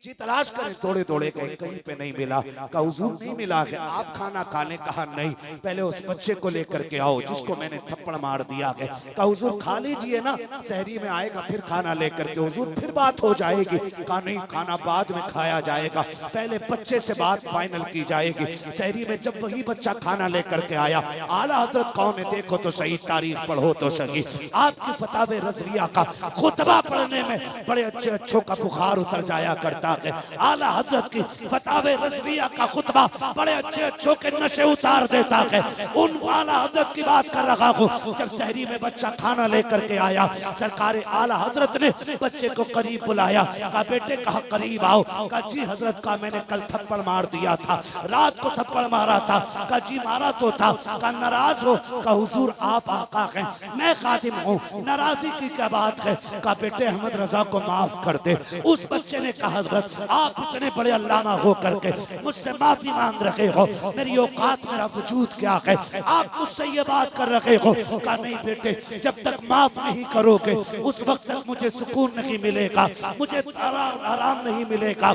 [SPEAKER 1] जी तलाश करें, दौड़े दौड़े कहीं कहीं पे नहीं मिला, कहा हुजूर नहीं मिला है। आप खाना खाने, कहा नहीं, पहले उस बच्चे को लेकर के आओ जिसको मैंने थप्पड़ मार दिया है। कहा हुजूर खा लीजिए ना, सहरी में आएगा फिर खाना लेकर के हुजूर फिर बात हो जाएगी। कहा नहीं, खाना बाद में खाया जाएगा, पहले बच्चे से बात फाइनल की जाएगी। सहरी में जब वही बच्चा खाना लेकर के आया, आला हजरत कौन है देखो तो सही, तारीख पढ़ो तो सही, आपकी फतावे रज़विया का खुतबा पढ़ने में बड़े अच्छे अच्छों का बुखार उतर जाया करता। आला हजरत की फतावे रज़विया का खुतबा बड़े अच्छे अच्छों के नशे उतार देता है। उन आला हजरत की बात कर रहा हूँ, जब सहरी में बच्चा खाना लेकर के आया, सरकार आला हजरत ने बच्चे को करीब बुलाया, कहा बेटे कहा करीब आओ। कहा जी हजरत का मैंने कल थप्पड़ मार दिया था, रात को थप्पड़ मारा था। कहा जी मारा तो था। कहा नाराज हो। कहा हुजूर आप आका हैं, मैं खादिम हूँ, नाराजी की क्या बात है। कहा बेटे अहमद रजा को माफ कर दे। उस बच्चे ने कहा हजरत आप इतने बड़े अल्लामा हो करके मुझसे माफी मांग रहे हो, मेरी औकात मेरा वजूद क्या है, आप मुझसे ये बात कर रहे हो। कहा नहीं बेटे, जब तक माफ नहीं करोगे उस वक्त तक मुझे सुकून नहीं मिलेगा, मुझे आराम नहीं मिलेगा।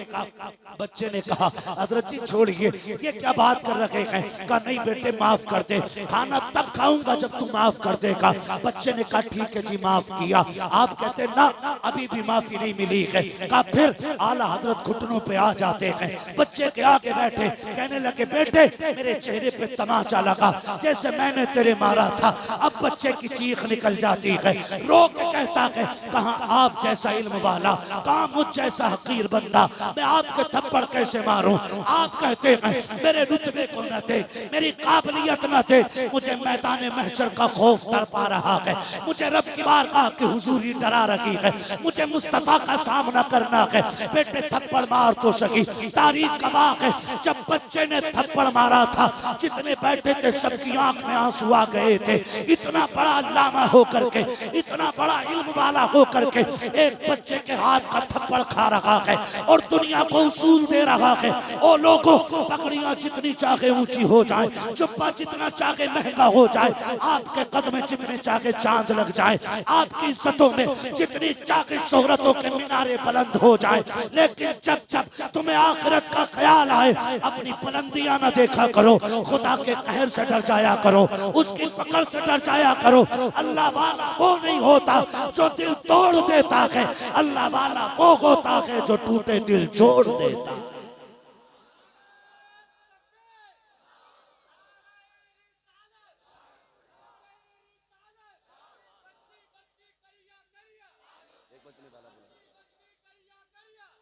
[SPEAKER 1] बच्चे ने कहा हजरत जी छोड़िए, ये क्या बात कर रहे हैं। कहा नहीं बेटे माफ कर दे, खाना तब खाऊंगा जब तू माफ कर देगा। बच्चे ने कहा ठीक है जी माफ किया। आप कहते ना अभी भी माफी नहीं मिली है। कहा फिर आला हजरत घुटनों पे आ जाते हैं, बच्चे के आगे बैठे, कहने लगे बेटे मेरे चेहरे पे तमाचा लगा जैसे मैंने तेरे मारा था। अब बच्चे की चीख निकल जाती है, रो के कहता है कहा आप जैसा इल्म वाला, कहा मुझ जैसा हकीर बंदा, मैं आपके थप्पड़ कैसे मारूं। आप कहते हैं मेरे रुतबे को न दे, मेरी काबिलियत न दे, मुझे मैदान महशर का खौफ तड़पा रहा है, मुझे रब की बारगाह की हुजूरी डरा रही है, मुझे मुस्तफा का सामना करना है। बेटे थप्पड़ मार तो सही, तारीख गवाह है जब बच्चे ने थप्पड़ मारा था जितने बैठे थे सबकी आंख में आंसू आ गए थे। इतना बड़ा अल्लामा होकर के, इतना बड़ा इल्म वाला होकर के एक बच्चे के हाथ का थप्पड़ खा रहा है और दुनिया को उसूल दे रहा है। ओ लोगों, पगड़ियां जितनी चाहे ऊंची हो जाए, जुब्बा जितना चाहे महंगा हो जाए, आपके कदम में जितने चाहे चांद लग जाए, आपकी इज्जतों में जितनी चाहे शोहरतों के मीनारे बुलंद हो जाए, लेकिन जब जब तुम्हें आखिरत का ख्याल आए अपनी बुलंदियां न देखा करो, खुदा के कहर से डर जाया करो, उसकी पकड़ से डर जाया करो। अल्लाह वाला वो नहीं होता जो दिल तोड़ देता है, अल्लाह वाला वो होता है जो टूटे दिल जोड़ देता है।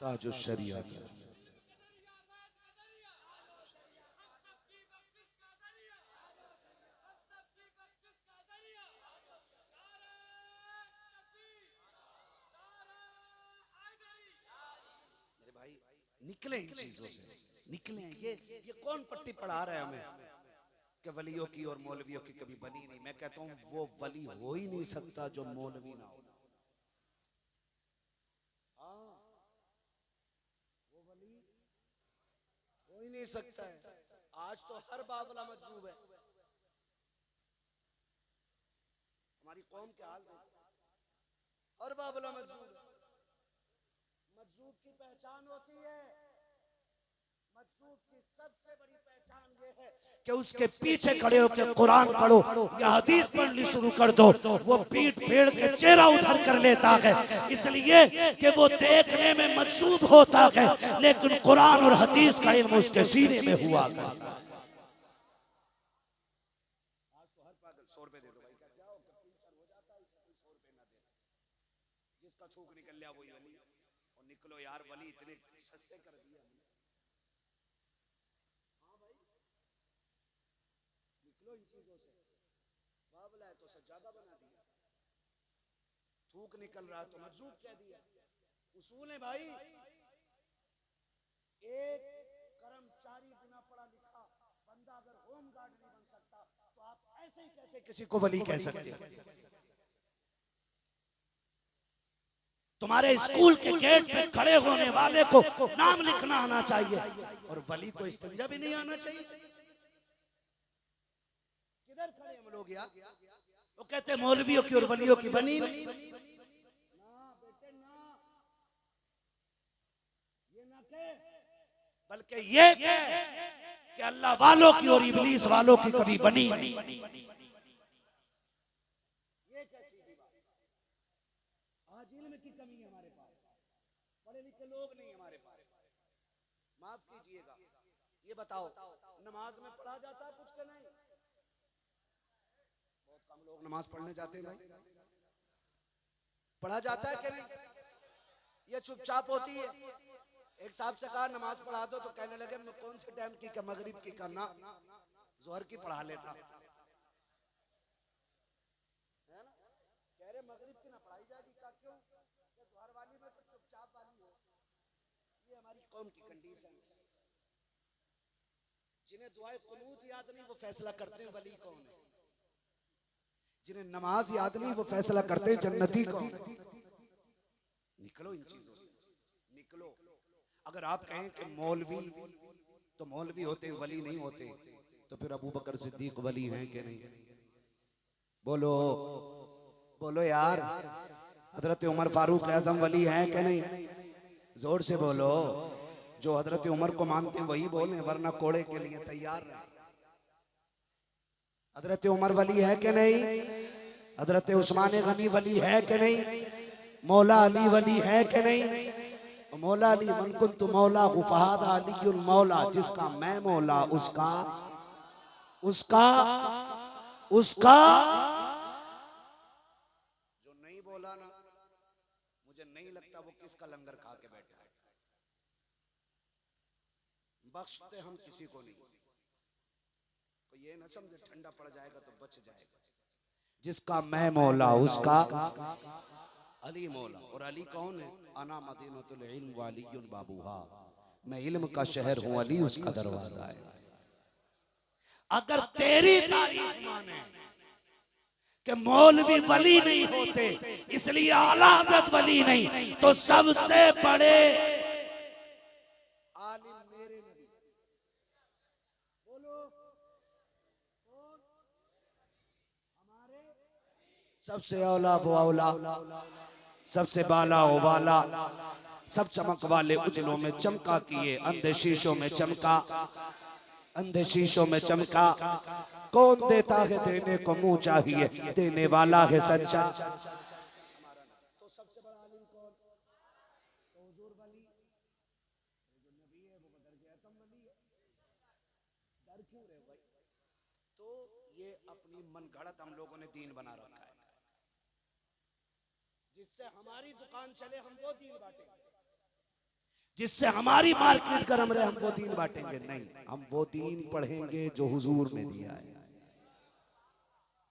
[SPEAKER 1] ताजो शरीयत निकले इन चीजों से, निकले। ये कौन पट्टी पढ़ा रहा है हमें कि वलियों की और मौलवियों की कभी बनी नहीं। मैं कहता हूं वो वली हो ही नहीं सकता जो मौलवी ना हो। हाँ, वो वली हो ही नहीं सकता है। आज तो हर बावला मजजूब है। हमारी कौम के हाल देखो, हर बावला मजजूब है। मजजूब की पहचान होती है, मजजूब की सबसे बड़ी पहचान ये है कि उसके पीछे खड़े होकर कुरान पढ़ो या हदीस पढ़नी शुरू कर दो, वो पीठ फेर के चेहरा उधर कर लेता है, इसलिए कि वो देखने में मजजूब होता है लेकिन कुरान और हदीस का इल्म उसके सीने में हुआ करता है। आज तो हर पागल 100 रुपए दे दो भाई, जाओ कैंसर हो जाता है, 100 रुपए ना दे, जिसका थूक निकल लिया वही वली। और निकलो यार, वली इतने सस्ते कर दिए हमने। हाँ भाई, निकलो इन चीजों से। बावला है तो सज्जादा बना दिया, थूक निकल रहा तो मजजूब कह दिया। उसूल है भाई। एक कर्मचारी बिना पढ़ा लिखा बंदा अगर होम गार्ड नहीं बन सकता तो आप ऐसे ही कैसे किसी को वली कह सकते हैं? तुम्हारे स्कूल के गेट पे खड़े होने वाले को नाम लिखना आना चाहिए और वली को इस्तिंजा भी नहीं आना चाहिए। किधर खड़े हम लोग यार? वो कहते मौलवियों की और वलियों की बनी नहीं। ना बेटे ना, ये ना कहे, बल्कि ये कहे कि अल्लाह वालों की और इब्लीस वालों की कभी बनी नहीं। ये कैसी बात? आज इल्म की कमी है हमारे पास, पढ़े लिखे लोग नहीं हमारे पास। माफ कीजिएगा, ये बताओ नमाज में पढ़ा जाता है कुछ के नहीं? बहुत कम लोग नमाज पढ़ने जाते हैं भाई। पढ़ा जाता है कि नहीं? ये चुपचाप होती है। एक साहब से कहा नमाज पढ़ा दो तो कहने लगे मैं कौन से टाइम की, मगरिब की करना, जोहर की पढ़ा लेता है ना। कह रहे मगरिब की ना पढ़ाई जाएगी, का क्यों? जोहर वाली में तो चुपचाप वाली हो। ये हमारी कौम की कंडीशन है। जिन्हें दुआए कुनूत याद नहीं वो फैसला करते हैं वली कौन है। जिन्हें नमाज याद नहीं वो फैसला करते हैं जन्नती कौन है। निकलो इन चीजों से, निकलो। अगर आप कहें कि मौलवी तो मौलवी होते वली नहीं होते, तो फिर अबू बकर सिद्दीक वली हैं कि नहीं? बोलो बोलो यार। हजरत उमर फारूक आजम वली हैं कि नहीं? जोर से बोलो। जो हजरत उमर को मानते हैं वही बोले, वरना कोड़े के लिए तैयार रहे। हजरत उमर वली है कि नहीं? हजरत उस्मान गनी वली है कि नहीं? मौला अली वली है कि नहीं? मौला अली मन कुन्तु मौला फहादा अलीउल मौला, जिसका मैं मौला उसका उसका उसका जो नहीं बोला ना, मुझे नहीं लगता वो किसका लंगर खा के बैठा है। बख्शते हम किसी को नहीं। तो ये ना समझे ठंडा पड़ जाएगा तो बच जाएगा। जिसका मैं मौला उसका अली मौला। और अली कौन है? अना मदीनतुल इल्म वालियुन बाबूहा, मैं इल्म का शहर हूं, अली उसका दरवाजा है। अगर तेरी तारीफ माने कि मौलवी वली नहीं होते इसलिए आला हज़रत वली नहीं, तो सबसे बड़े आलिम मेरे नबी। बोलो कौन? हमारे सबसे औला वो औला, सबसे बाला वो बाला, सब चमक वाले उजलों में चमका किए, अंधे शीशों में चमका, अंधे शीशों में चमका। कौन देता है देने को मुंह चाहिए, देने वाला है सच्चा। तो सबसे बड़ा आलिम कौन? तो हुजूर वली, जो नबी है वो बदर के आतम वली है। डर क्यों रहे भाई? तो ये अपनी मनगढ़ंत हम लोगों ने दीन बना रखा है, जिससे हमारी दुकान चले हम वो दीन बांटेंगे, जिससे हमारी मार्केट गर्म रहे हम वो दीन बांटेंगे। नहीं, हम वो दीन पढ़ेंगे जो हुजूर ने दिया है।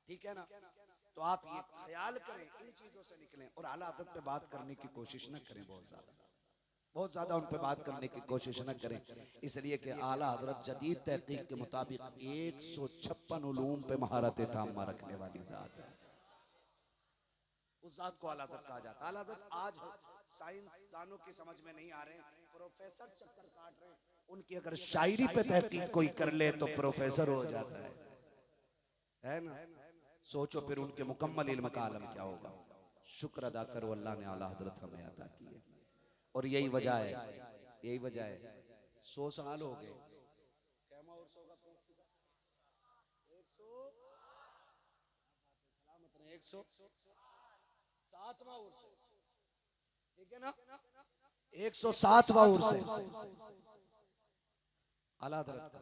[SPEAKER 1] ठीक है ना? तो आप ये ख्याल करें, इन चीजों से निकलें और आला हज़रत पे बात करने की कोशिश न करें बहुत ज्यादा। बहुत ज्यादा उन पे बात करने की कोशिश न करें, इसलिए कि आला हजरत जदीद तहकीक के मुताबिक 156 उलूम पे महारत ताम्मा रखने वाली जात है। उस जात को आला हजरत कहा जाता है। आला हजरत आज साइंसदानों की समझ में नहीं आ रहे, प्रोफेसर चक्कर काट रहे हैं, उनकी अगर शायरी पे तहकीक कोई कर ले तो प्रोफेसर हो जाता है ना। सोचो फिर उनके मुकम्मल इल्म का आलम क्या होगा। शुक्र अदा करो अल्लाह ने आला हजरत हमें अता की है। और यही वजह है 100 साल हो गए। एक सौ 7वां उर्स, ठीक है ना, 107वां उर्स आला हज़रत का।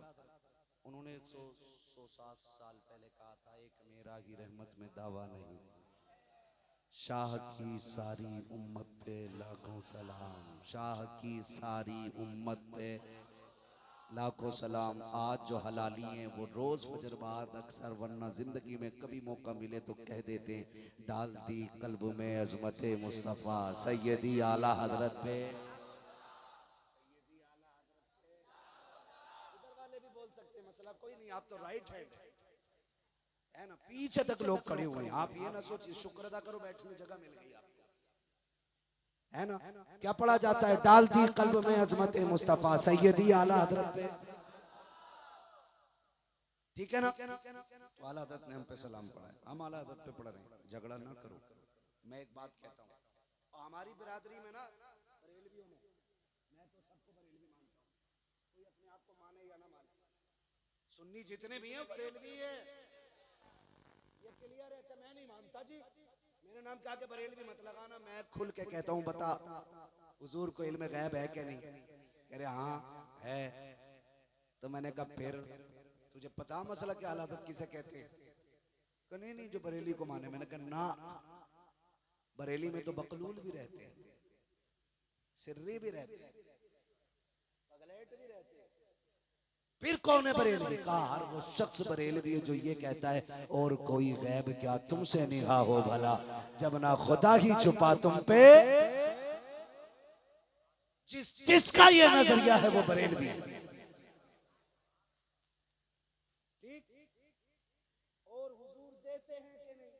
[SPEAKER 1] उन्होंने 107 साल पहले कहा था, एक मेरा ही रहमत में दावा नहीं, शाह की सारी उम्मत पे लाखों सलाम, शाह की सारी उम्मत पे लाखों सलाम। आज जो हलाली हैं वो रोज फजर बाद अक्सर, वरना जिंदगी में कभी मौका मिले तो कह देते हैं, डाल दी कल्ब में अजमत मुस्तफ़ा सैयदी आला हजरत पे। इधर वाले भी बोल सकते हैं, मसला कोई नहीं, आप तो राइट हैंड है ना, पीछे तक लोग खड़े हुए हैं। आप ये ना सोचिए, शुक्र अदा करो बैठने जगह मिल गई आपको, है ना। क्या पढ़ा जाता है, डाल दी कल्ब में अजमत मुस्तफा सैयदी आला हजरत पे, ठीक है ना। तो आला हजरत ने हम पे सलाम पढ़ा है, हम आला हजरत पे पढ़ रहे हैं, झगड़ा ना करो। मैं एक बात कहता हूँ, हमारी बिरादरी में ना, बरेलवियों में, मैं तो सबको बरेलवी मानता हूँ, कोई अपने आप को माने या ना माने, सुन्नी जितने भी हैं बरेलवी है, ये क्लियर है कि मैं नहीं मानता जी, मेरे नाम क्या के बरेलवी मत लगाना। मैं खुल के कहता हूँ, बता हुजूर को इल्म गैब है कि नहीं, कह रहे हाँ है। तो मैंने कहा फिर तुझे पता मसला क्या, हालात किसे कहते हैं, नहीं नहीं जो बरेली को माने। मैंने कहा ना, बरेली में तो बकलूल भी रहते हैं, सिर्री भी रहते हैं, पगलेट भी रहते हैं, फिर कौन है बरेलवी? कहा वो शख्स बरेलवी है जो ये कहता है और कोई गैब क्या तुमसे निगाह हो भला, जब ना खुदा ही छुपा तुम पे, जिसका ये नजरिया है वो बरेलवी है। ठीक, और हुजूर देते हैं कि नहीं?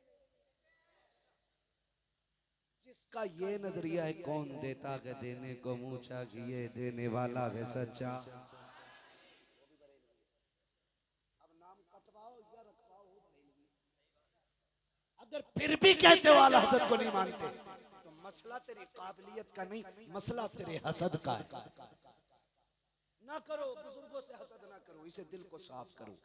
[SPEAKER 1] जिसका ये नजरिया है, कौन देता है देने को मुंह चाहिए, देने वाला है सच्चा। अगर फिर भी कहते हो आला हज़रत को नहीं मानते, तो मसला तेरी काबिलियत का नहीं, मसला तेरे हसद का है। ना करो, बुजुर्गों से हसद ना करो, इसे दिल को साफ करो।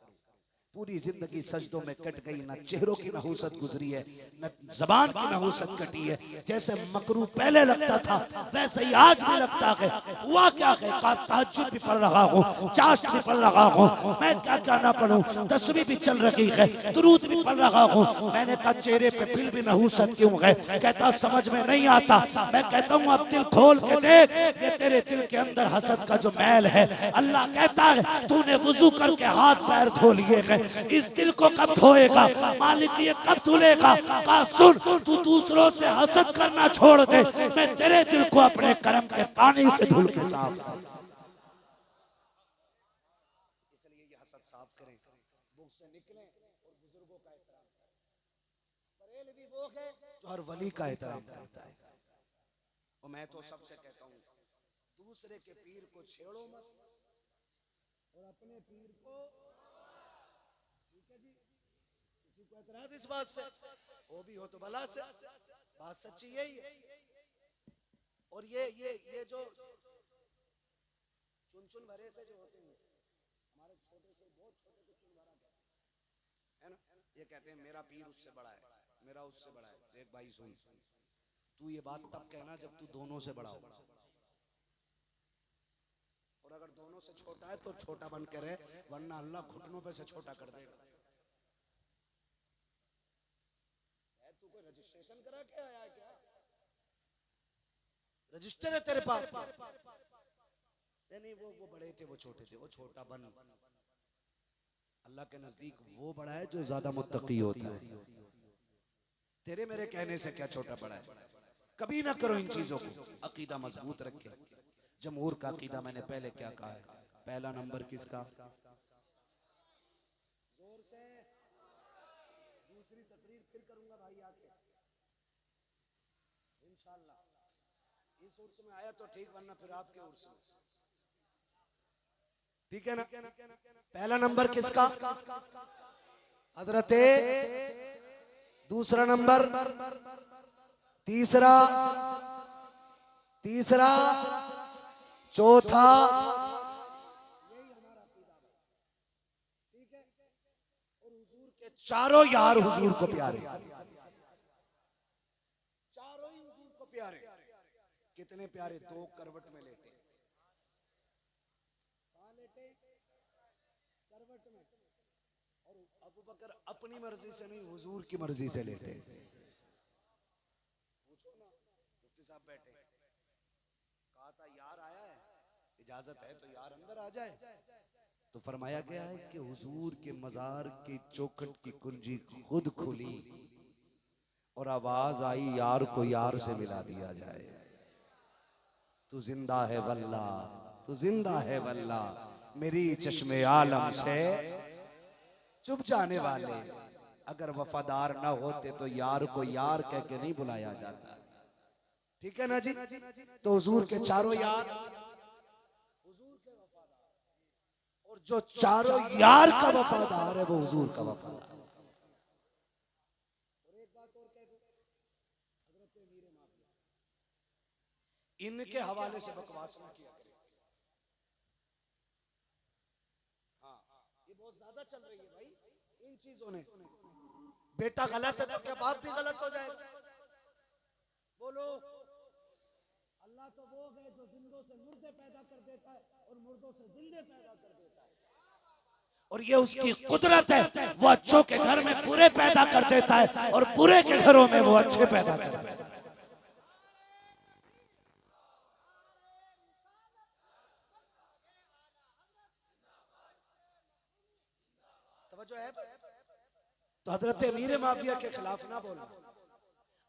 [SPEAKER 1] पूरी जिंदगी सजदों में कट गई, ना चेहरों की नहुसत गुजरी है, न जबान की नहुसत कटी है। जैसे मकरू पहले लगता था वैसे ही आज भी लगता है। हुआ क्या है, तहज्जुद भी पढ़ रहा हूँ, चाश्त भी पढ़ रहा हूँ, मैं क्या क्या ना पढ़ूं, तस्बीह भी चल रही है, दुरूद भी पढ़ रहा हूँ। मैंने कहा चेहरे पे फिर भी नहुसत क्यों है? कहता समझ में नहीं आता। मैं कहता हूँ अब दिल खोल के देख, ये तेरे दिल के अंदर हसद का जो मैल है, अल्लाह कहता है तूने वुजू करके हाथ पैर धो लिए हैं, इस दिल को कब धोएगा मालिक, ये कब धुलेगा? कहा सुन, तू दूसरों से हसद करना छोड़ दे, मैं तेरे दिल को अपने करम के पानी से धुल के साफ कर। इसलिए ये हसद साफ करें, मुंह से निकले और बुजुर्गों का एहतराम करें। बरेलवी वो है जो हर वली का एहतराम करता है। और मैं तो सबसे कहता हूँ, दूसरे के पीर को छेड़ो मत और अपने पीर को, किसी को एतराज इस बात से वो भी हो तो भला से, बात सच्ची यही है। और ये जो चुन चुन भरे से जो होते हैं, हमारे छोटे से बहुत छोटे को चुन भरा है ना, ये कहते हैं मेरा पीर उससे बड़ा है, मेरा उससे बड़ा है। देख भाई सुन, तू ये बात तब कहना जब तू दोनों से बड़ा हो, और अगर दोनों से छोटा है तो छोटा बन के रहे, वरना अल्लाह घुटनों पे से छोटा कर देगा। तू कोई रजिस्ट्रेशन करा के आया है क्या? रजिस्टर है तेरे पास? नहीं, वो बड़े थे, वो छोटे थे, वो छोटा बन। अल्लाह के नजदीक वो बड़ा है जो ज्यादा मुत्तकी होता है। तेरे मेरे कहने से क्या छोटा बड़ा है? कभी ना करो इन चीजों को, अकीदा मजबूत रखे। जमहूर का अकीदा मैंने पहले क्या कहा है, पहला नंबर किसका? जोर से दूसरी तकरीर फिर करूंगा भाई आके इंशाल्लाह। इस उर्स में आया तो ठीक, वरना फिर आपके उर्स में। ठीक है ना? पहला नंबर किसका? हजरते। दूसरा नंबर, तीसरा, तीसरा, चौथा, यही हमारा अकीदा है। ठीक है? और हुजूर के चारों यार हुजूर को प्यारे, चारों ही हुजूर को प्यारे। कितने प्यारे? दो करवट में लेटे, कहां लेटे? करवट में। और अबू बकर अपनी मर्जी से नहीं, हुजूर की मर्जी से लेटे। पूछो ना, मुफ्ती साहब बैठे, कहा था यार आया है, इजाजत है तो यार अंदर आ जाए। तो फरमाया गया है कि हुजूर के मजार की चौखट की कुंजी खुद खुली और आवाज आई यार को यार से मिला दिया जाए। तू जिंदा है वल्ला, तू जिंदा है वल्ला, मेरी चश्मे आलम से चुप जाने वाले। अगर वफादार ना होते तो यार को यार कह के नहीं बुलाया जाता। ठीक है ना जी? तो हुजूर के चारों यार हुजूर के वफादार, और जो चारों यार का वफादार है वो हुजूर का वफादार। और एक बात और कह दूं, हजरत मीर माफिया, इनके हवाले से बकवास ना किया करें। हाँ, ये बहुत ज्यादा चल रही है भाई इन चीजों ने। बेटा गलत है तो क्या बाप भी गलत हो जाएगा? बोलो। अल्लाह तो वो है जो जिंदों से मुर्दे पैदा कर देता है और मुर्दों से जिंदे पैदा कर देता है, और ये उसकी कुदरत है। वो अच्छों के घर में बुरे पैदा कर देता है और बुरे के घरों में वो अच्छे पैदा कर देता है। तवज्जो है? तो हजरत अमीर माफिया के खिलाफ ना बोलना।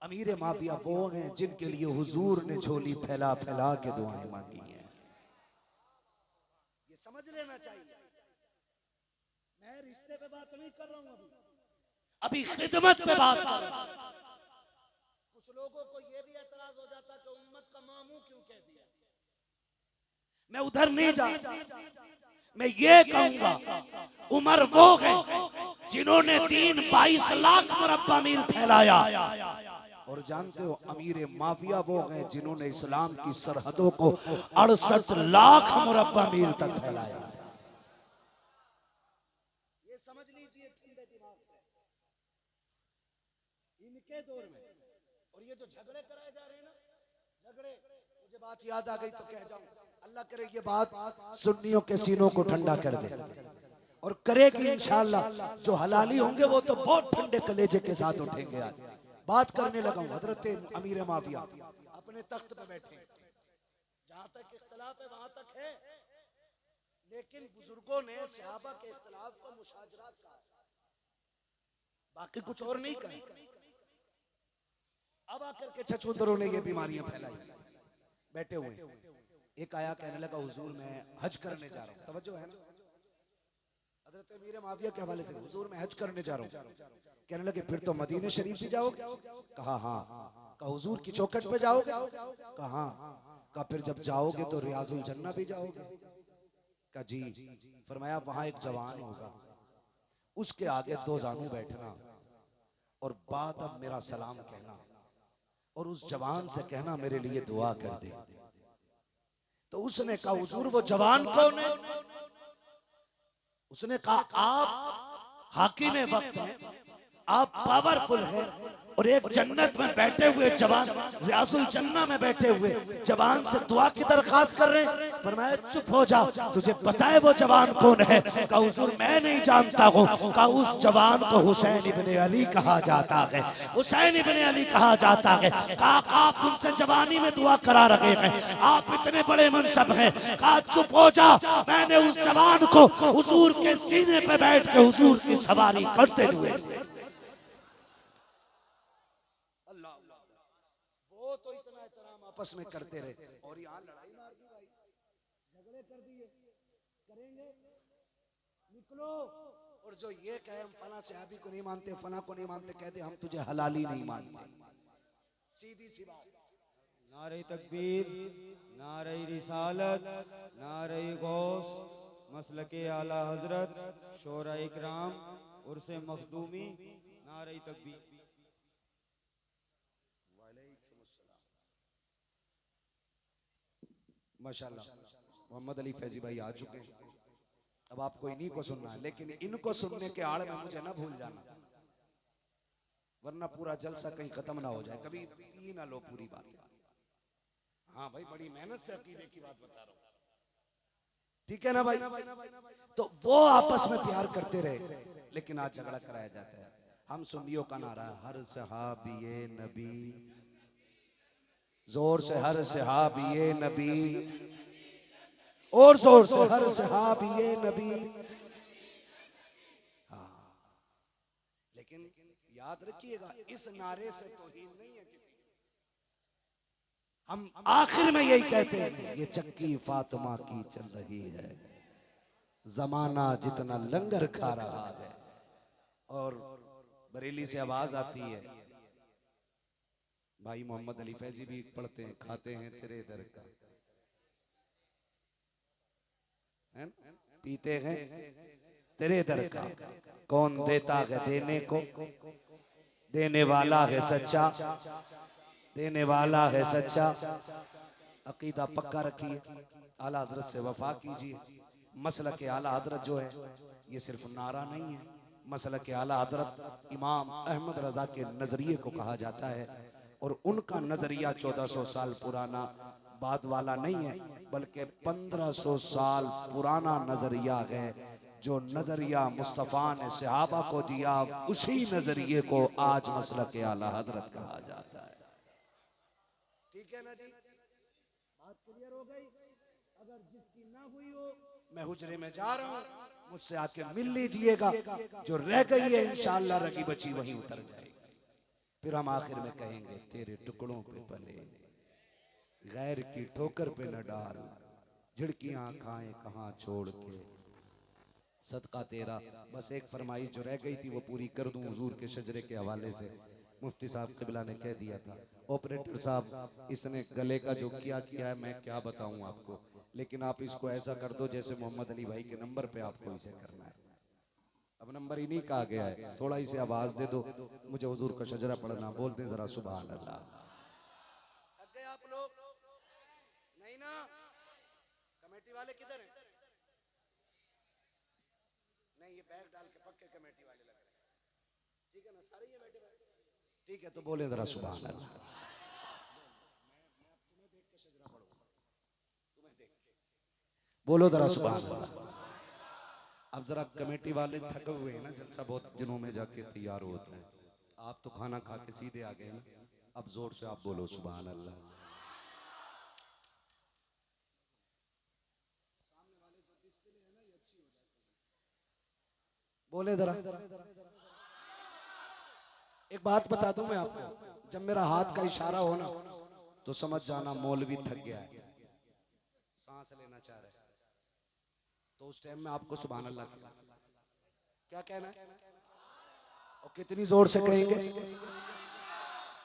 [SPEAKER 1] अमीर माफिया वो हैं जिनके लिए हुजूर ने झोली फैला फैला के दुआएं मांगी हैं। ये समझ लेना चाहिए। मैं रिश्ते पे बात नहीं कर रहा हूं, अभी खिदमत पे बात कर रहा हूं। कुछ लोगों को ये भी एतराज हो जाता कि उम्मत का मामू क्यों कह दिया। मैं उधर नहीं जा, मैं ये कहूंगा उमर वो है जिन्होंने 22 लाख मुरब्बा मील फैलाया। और जानते हो अमीर माफिया वो हैं जिन्होंने इस्लाम की सरहदों को 68 लाख मुरब्बा मील तक फैलाया। ये समझ लीजिए ठंडे दिमाग से इनके दौर में। और ये जो झगड़े कराए जा रहे हैं ना, झगड़े, मुझे बात याद आ गई तो कह जाऊं, अल्लाह करे ये बात सुन्नियों के सीनों को ठंडा कर दे और करेगी इंशाअल्लाह। जो हलाली होंगे वो तो बहुत ठंडे कलेजे के साथ उठेंगे। आज बात करने लगा हूं हजरत अमीर माफिया अपने तख्त पे बैठे, जहां तक इख्तिलाफ है वहां तक है, लेकिन बुजुर्गों ने सहाबा के इख्तिलाफ को मुशाजरात कहा, बाकी कुछ और नहीं कहा। अब आकर के छछूंदरों ने ये बीमारियां फैलाई, बैठे हुए। एक आया कहने लगा हुजूर मैं हज करने जा रहा हूं। तवज्जो है ना? हजरत अमीर माविया के हवाले से, हुजूर मैं हज करने जा रहा हूं। कहने लगे फिर तो मदीने शरीफ भी जाओगे? कहा हाँ। कहा हुजूर की चौखट पे जाओगे? कहा हाँ। कहा फिर जब जाओगे तो रियाजुल जन्नह भी जाओगे? कहा जी। फरमाया वहां एक जवान होगा, उसके आगे 2 जानू बैठना और बाद अब मेरा सलाम कहना और उस जवान से कहना मेरे लिए दुआ कर दे। तो उसने कहा हुजूर वो जवान कौन है? उसने कहा आप हाकिम वक्त हैं, आप पावरफुल हैं, और एक जन्नत में बैठे हुए जवान, रियाजुल जन्नह में बैठे हुए जवान से दुआ की दरखास्त कर रहे हैं। फरमाया चुप हो जा, तुझे पता है वो जवान कौन है? कहा हुजूर मैं नहीं जानता हूँ। कहा उस जवान को हुसैन इब्ने अली कहा जाता है, हुसैन इब्ने अली कहा जाता है। कहा आप उनसे जवानी में दुआ करा रहे हैं, आप इतने बड़े मनसब हैं। कहा चुप हो जा, मैंने उस जवान को हुजूर के सीने पे बैठ के हुजूर की सवारी करते हुए, आपस में करते रहे और यहाँ लड़ाई मार दी भाई। झगड़े कर दिए, करेंगे, निकलो। और जो ये कहे हम फला सहाबी को नहीं मानते, फला को नहीं मानते, कहते हम तुझे हलाली नहीं मानते। सीधी सी बात।
[SPEAKER 2] नारे तकबीर, नारे रिसालत, नारे गौस, मसलके आला हजरत, शोरा इकराम, उर्से मखदूमी, नारे तकबीर।
[SPEAKER 1] माशाल्लाह मोहम्मद अली फैजी भाई आ चुके हैं। अब आपको इन्हीं को सुनना है, लेकिन इनको सुनने के आड़ में मुझे ना भूल जाना, वरना पूरा जलसा कहीं खत्म ना हो जाए। कभी पी ना लो पूरी बात। हाँ भाई, बड़ी मेहनत से अकीदे की बात बता रहा हूँ, ठीक है ना भाई। तो वो आपस में प्यार करते रहे, लेकिन आज झगड़ा कराया जाता है। हम सुन्नियों का नारा है, हर सहाबिये नबी, जोर से हर सहाबिये नबी, और जोर से हर सहाबिये नबी। हाँ, लेकिन याद रखिएगा, इस नारे से तौहीन नहीं है किसी। हम आखिर में यही कहते हैं, ये चक्की फातिमा की चल रही है, जमाना जितना लंगर खा रहा है। और बरेली से आवाज आती है, भाई मोहम्मद अली फैजी भी पढ़ते हैं, खाते हैं तेरे दर का, है ना? पीते हैं तेरे दर का, कौन देता है देने को, देने वाला है सच्चा, देने वाला है सच्चा। अकीदा पक्का रखिए, आला हजरत से वफा कीजिए। मसलक के आला हजरत जो है, ये सिर्फ नारा नहीं है। मसलक के आला हजरत इमाम अहमद रजा के नजरिए को कहा जाता है, और उनका नजरिया 1400 साल पुराना बाद वाला नहीं है, बल्कि 1500 साल पुराना नजरिया है। जो नजरिया मुस्तफा ने सहाबा को दिया, उसी नजरिए को आज मसलक के आला हजरत कहा जाता है। ठीक है ना जी, बात क्लियर हो गई। अगर जिसकी ना हुई हो, मैं हुजरे में जा रहा हूँ, मुझसे आके मिल लीजिएगा। जो रह गई है इंशाअल्लाह रगी बची वहीं उतर जाएगी। फिर हम आखिर में कहेंगे, तेरे टुकड़ों पे पले, गैर की ठोकर पे न डाल, झिड़कियां खाएं कहाँ छोड़ के, सदका तेरा। बस एक फरमाइश जो रह गई थी वो पूरी कर दूं हुजूर के शजरे के हवाले से। मुफ्ती साहब किबला ने कह दिया था, ऑपरेटर साहब इसने गले का जो किया है मैं क्या बताऊं आपको, लेकिन आप इसको ऐसा कर दो जैसे मोहम्मद अली भाई के नंबर पे आपको इसे करना है। अब नंबर इन्हीं का आ गया है, थोड़ा इसे आवाज दे दो, मुझे हुजूर का शजरा पढ़ना। बोलते हैं जरा सुभान अल्लाह। थक गए आप लोग? नहीं ना? कमेटी वाले किधर हैं? नहीं, ये बैग डाल के पक्के कमेटी वाले लग रहे हैं, ठीक है ना? सारे ये बैठे बैठे, ठीक है। तो बोले जरा सुभान अल्लाह। तुम्हें देख के शजरा पढ़ूंगा, तुम्हें देख के बोलो जरा सुभान अल्लाह। अब जरा कमेटी वाले थके हुए हैं ना, जलसा बहुत दिनों में जाके तैयार होता है। आप तो खाना खा के सीधे आ गए ना, अब जोर से आप बोलो सुभान अल्लाह। बोले जरा। एक बात बता दूं मैं आपको, जब मेरा हाथ का इशारा हो ना, तो समझ जाना मौलवी थक गया है, सांस लेना चाह रहा है। तो उस टाइम में आपको सुभान अल्लाह क्या कहना है, और कितनी जोर से कहेंगे।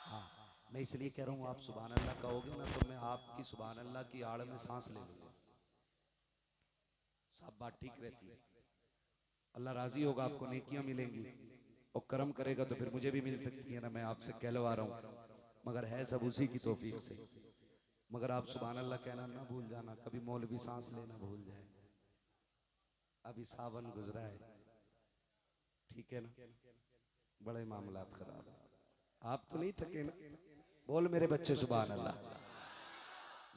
[SPEAKER 1] हाँ, मैं इसलिए कह रहा हूँ, आप सुभान अल्लाह कहोगे ना, तो मैं आपकी सुभान अल्लाह की आड़ में सांस ले लूंगा। साहब बात ठीक रहती है, अल्लाह राजी होगा, आपको नेकियां मिलेंगी, और कर्म करेगा तो फिर मुझे भी मिल सकती है ना। मैं आपसे कहलवा रहा हूँ, मगर है सब उसी की तौफीक से। मगर आप सुभान अल्लाह कहना ना भूल जाना, कभी मौलवी सांस लेना भूल जाए। अभी सावन गुजरा है, ठीक है ना, बड़े मामलात खराब है। आप तो नहीं थके ना? बोल मेरे बच्चे सुभान अल्लाह,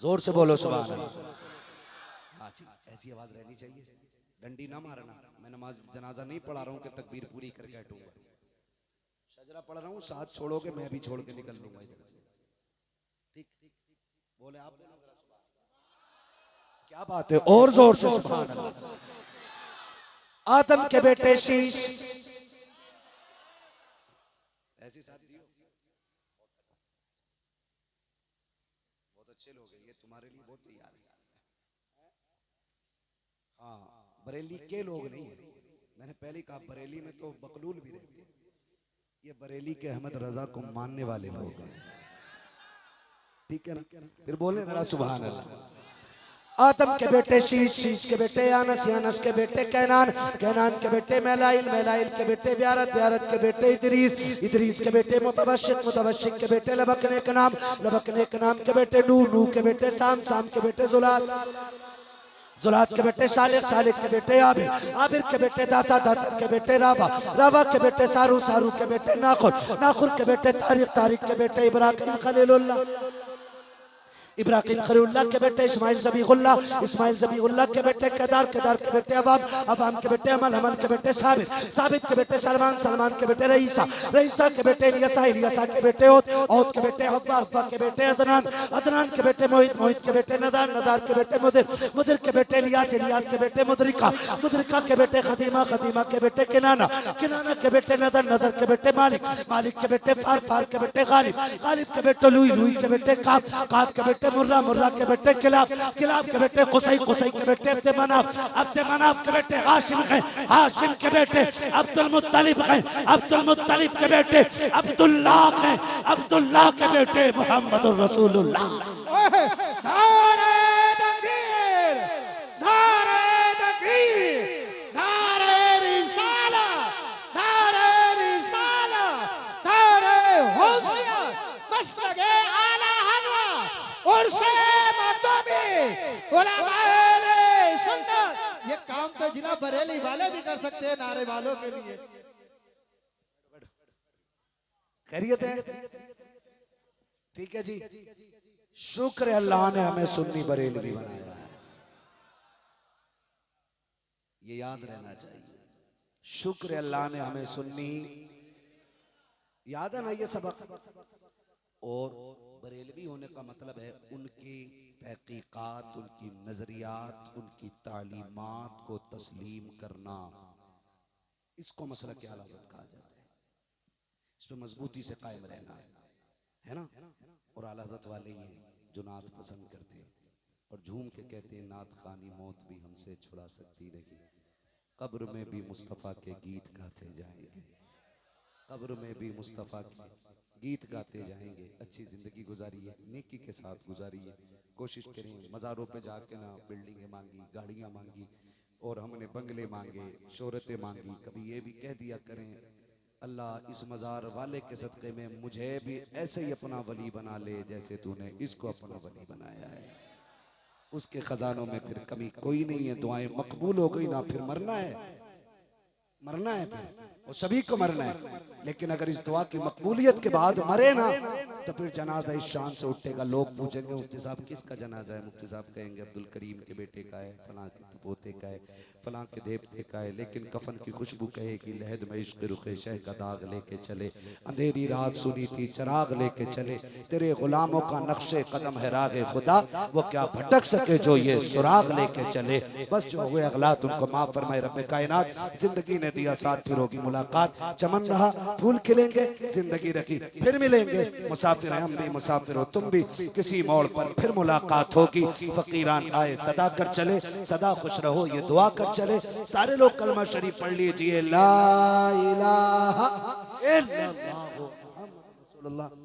[SPEAKER 1] जोर से बोलो सुभान अल्लाह। हाँ जी, ऐसी आवाज रहनी चाहिए, डंडी ना मारना। मैं नमाज जनाजा नहीं पढ़ा रहा हूँ कि तकबीर पूरी करके हटूंगा, शजरा पढ़ रहा हूँ, साथ छोड़ोगे मैं भी छोड़ के निकल लूंगा इधर से, ठीक? बोले आप, क्या बात है, और जोर से सुभान अल्लाह। आदम के बेटे शीश, ऐसी साथ दियो, बहुत अच्छे लोग हैं ये, तुम्हारे लिए बहुत तैयार है। हाँ, बरेली के लोग नहीं है, मैंने पहले कहा बरेली में तो बकलूल भी रहते हैं, ये बरेली के अहमद रजा को मानने वाले लोग हैं, ठीक है ना। फिर बोले जरा सुभान अल्लाह। आदम के बेटे शीश, शीश के बेटे यानस, यानस के बेटे कैनान, कैनान के बेटे मैलाइल, मैलाइल के बेटे ब्यारत, ब्यारत के बेटे इदरीस, इदरीस के बेटे मुतवशिक, मुतवशिक के बेटे लबकने के नाम, लबकने के नाम के बेटे नूह, नूह के बेटे साम, साम के बेटे जुलाल, जुलात के बेटे शालिक, शालिक के बेटे आबिर, आबिर के बेटे दाता, दाता के बेटे रावा, रावा के बेटे सारू, सारू के बेटे नाखुर, नाखुर के बेटे तारिक, तारिक के बेटे इब्राहिम खलीलुल्लाह, इब्राहिम खलीलुल्लाह के बेटे इस्माइल ज़बीहुल्लाह, इस्माइल ज़बीहुल्लाह के बेटे केदार, केदार के बेटे अवाम, अवाम के बेटे अमल, अमल के बेटे साबित, साबित के बेटे सलमान, सलमान के बेटे रईसा, रईसा के बेटे इलियासा, इलियासा के बेटे औद, औद के बेटे हव्वा, हव्वा के बेटे अदनान, अदनान के बेटे मोहित, मोहित के बेटे नदार, नदार के बेटे मुदिर, मुदिर के बेटे इलियास, इलियास के बेटे मुदरिका, मुदरिका के बेटे खदीमा, खदीमा के बेटे किनाना, किनाना के बेटे नदर, नदर के बेटे मालिक, मालिक के बेटे फार, फार के बेटे गालिब, गालिब के बेटे लुई, लुई के बेटे काब, काब के बेटे मुर्रा, मुर्रा के बेटे किलाब, किलाब के बेटे कुसई, कुसई के बेटे अब्द मनाफ, अब्द मनाफ के बेटे हाशिम हैं, हाशिम के बेटे अब्दुल मुत्तलिब हैं, अब्दुल मुत्तलिब के बेटे अब्दुल्लाह हैं, अब्दुल्लाह के बेटे मोहम्मदुर रसूलुल्लाह।
[SPEAKER 3] नारे तकबीर, नारे तकबीर, नारे रिसाला, नारे रिसाला, नारे होशियार, मसलके आला हज़रत और से मतबी उलमाए सुन्नत। ये काम तो जिला बरेली वाले भी कर सकते हैं नारे वालों के लिए।
[SPEAKER 1] खैरियत है, ठीक है जी। शुक्र है अल्लाह ने हमें सुन्नी बरेलवी बनाया है, ये याद रहना चाहिए। शुक्र है अल्लाह ने हमें सुन्नी, याद है ना ये सबक। और बरेलवी होने का मतलब है उनकी तहकीकात, उनकी नजरियात, उनकी तालीमात को तस्लीम करना, इसको मसलक के आला हज़रत कहा जाता है। इस पर मजबूती से कायम रहना है ना। और आला हज़रत वाले ही हैं जो नात पसंद करते हैं और झूम के कहते हैं नात खानी मौत भी हमसे छुड़ा सकती नहीं, कब्र में भी मुस्तफ़ा के गीत गाते जाएंगे, कब्र में भी मुस्तफ़ा के गीत गाते जाएंगे। अच्छी ज़िंदगी गुजारिए, नेकी के साथ गुजारिए, कोशिश करें। मज़ारों पे जाके ना बिल्डिंगें मांगी, गाड़ियाँ मांगी और हमने बंगले मांगे, शोहरतें मांगी, कभी ये भी कह दिया करें अल्लाह इस मज़ार वाले के सदक़े में मुझे भी ऐसे ही अपना वली बना ले जैसे तूने इसको अपना वली बनाया है। उसके ख़जानों में फिर कमी कोई नहीं है। दुआएं मकबूल हो गई ना, फिर मरना है, मरना है फिर, और सभी को मरना है। लेकिन अगर इस दुआ की मकबूलियत के बाद मरे ना तो फिर जनाजा इस शान से उठेगा। लोग पूछेंगे मुफ्ती साहब किसका जनाजा है? मुफ्ती साहब कहेंगे अब्दुल करीम के बेटे का है, फलां के पोते का है, फलां के देवते का है। लेकिन कफन की खुशबू कहेगी लहद में इश्क रुखे शह का दाग लेके चले, अंधेरी रात सुनी थी चराग लेके चले, तेरे गुलामों का नक्शे कदम है रागे खुदा, वो क्या भटक सके जो ये सुराग लेके चले। बस जो हुए अगलात उनको माफ फरमाए रब्बे कायनात। जिंदगी ने दिया साथ, फिर होगी मुलाकात। चमन रहा फूल खिलेंगे, जिंदगी रखी फिर मिलेंगे। मुसाफिर हैं हम भी, मुसाफिर हो तुम भी, किसी मोड़ पर फिर मुलाकात होगी। फकीरान आए सदा कर चले, सदा खुश रहो ये दुआ कर चले। सारे लोग कलमा शरीफ पढ़ लीजिए, ला इलाहा इल्लल्लाह मुहम्मद रसूलुल्लाह।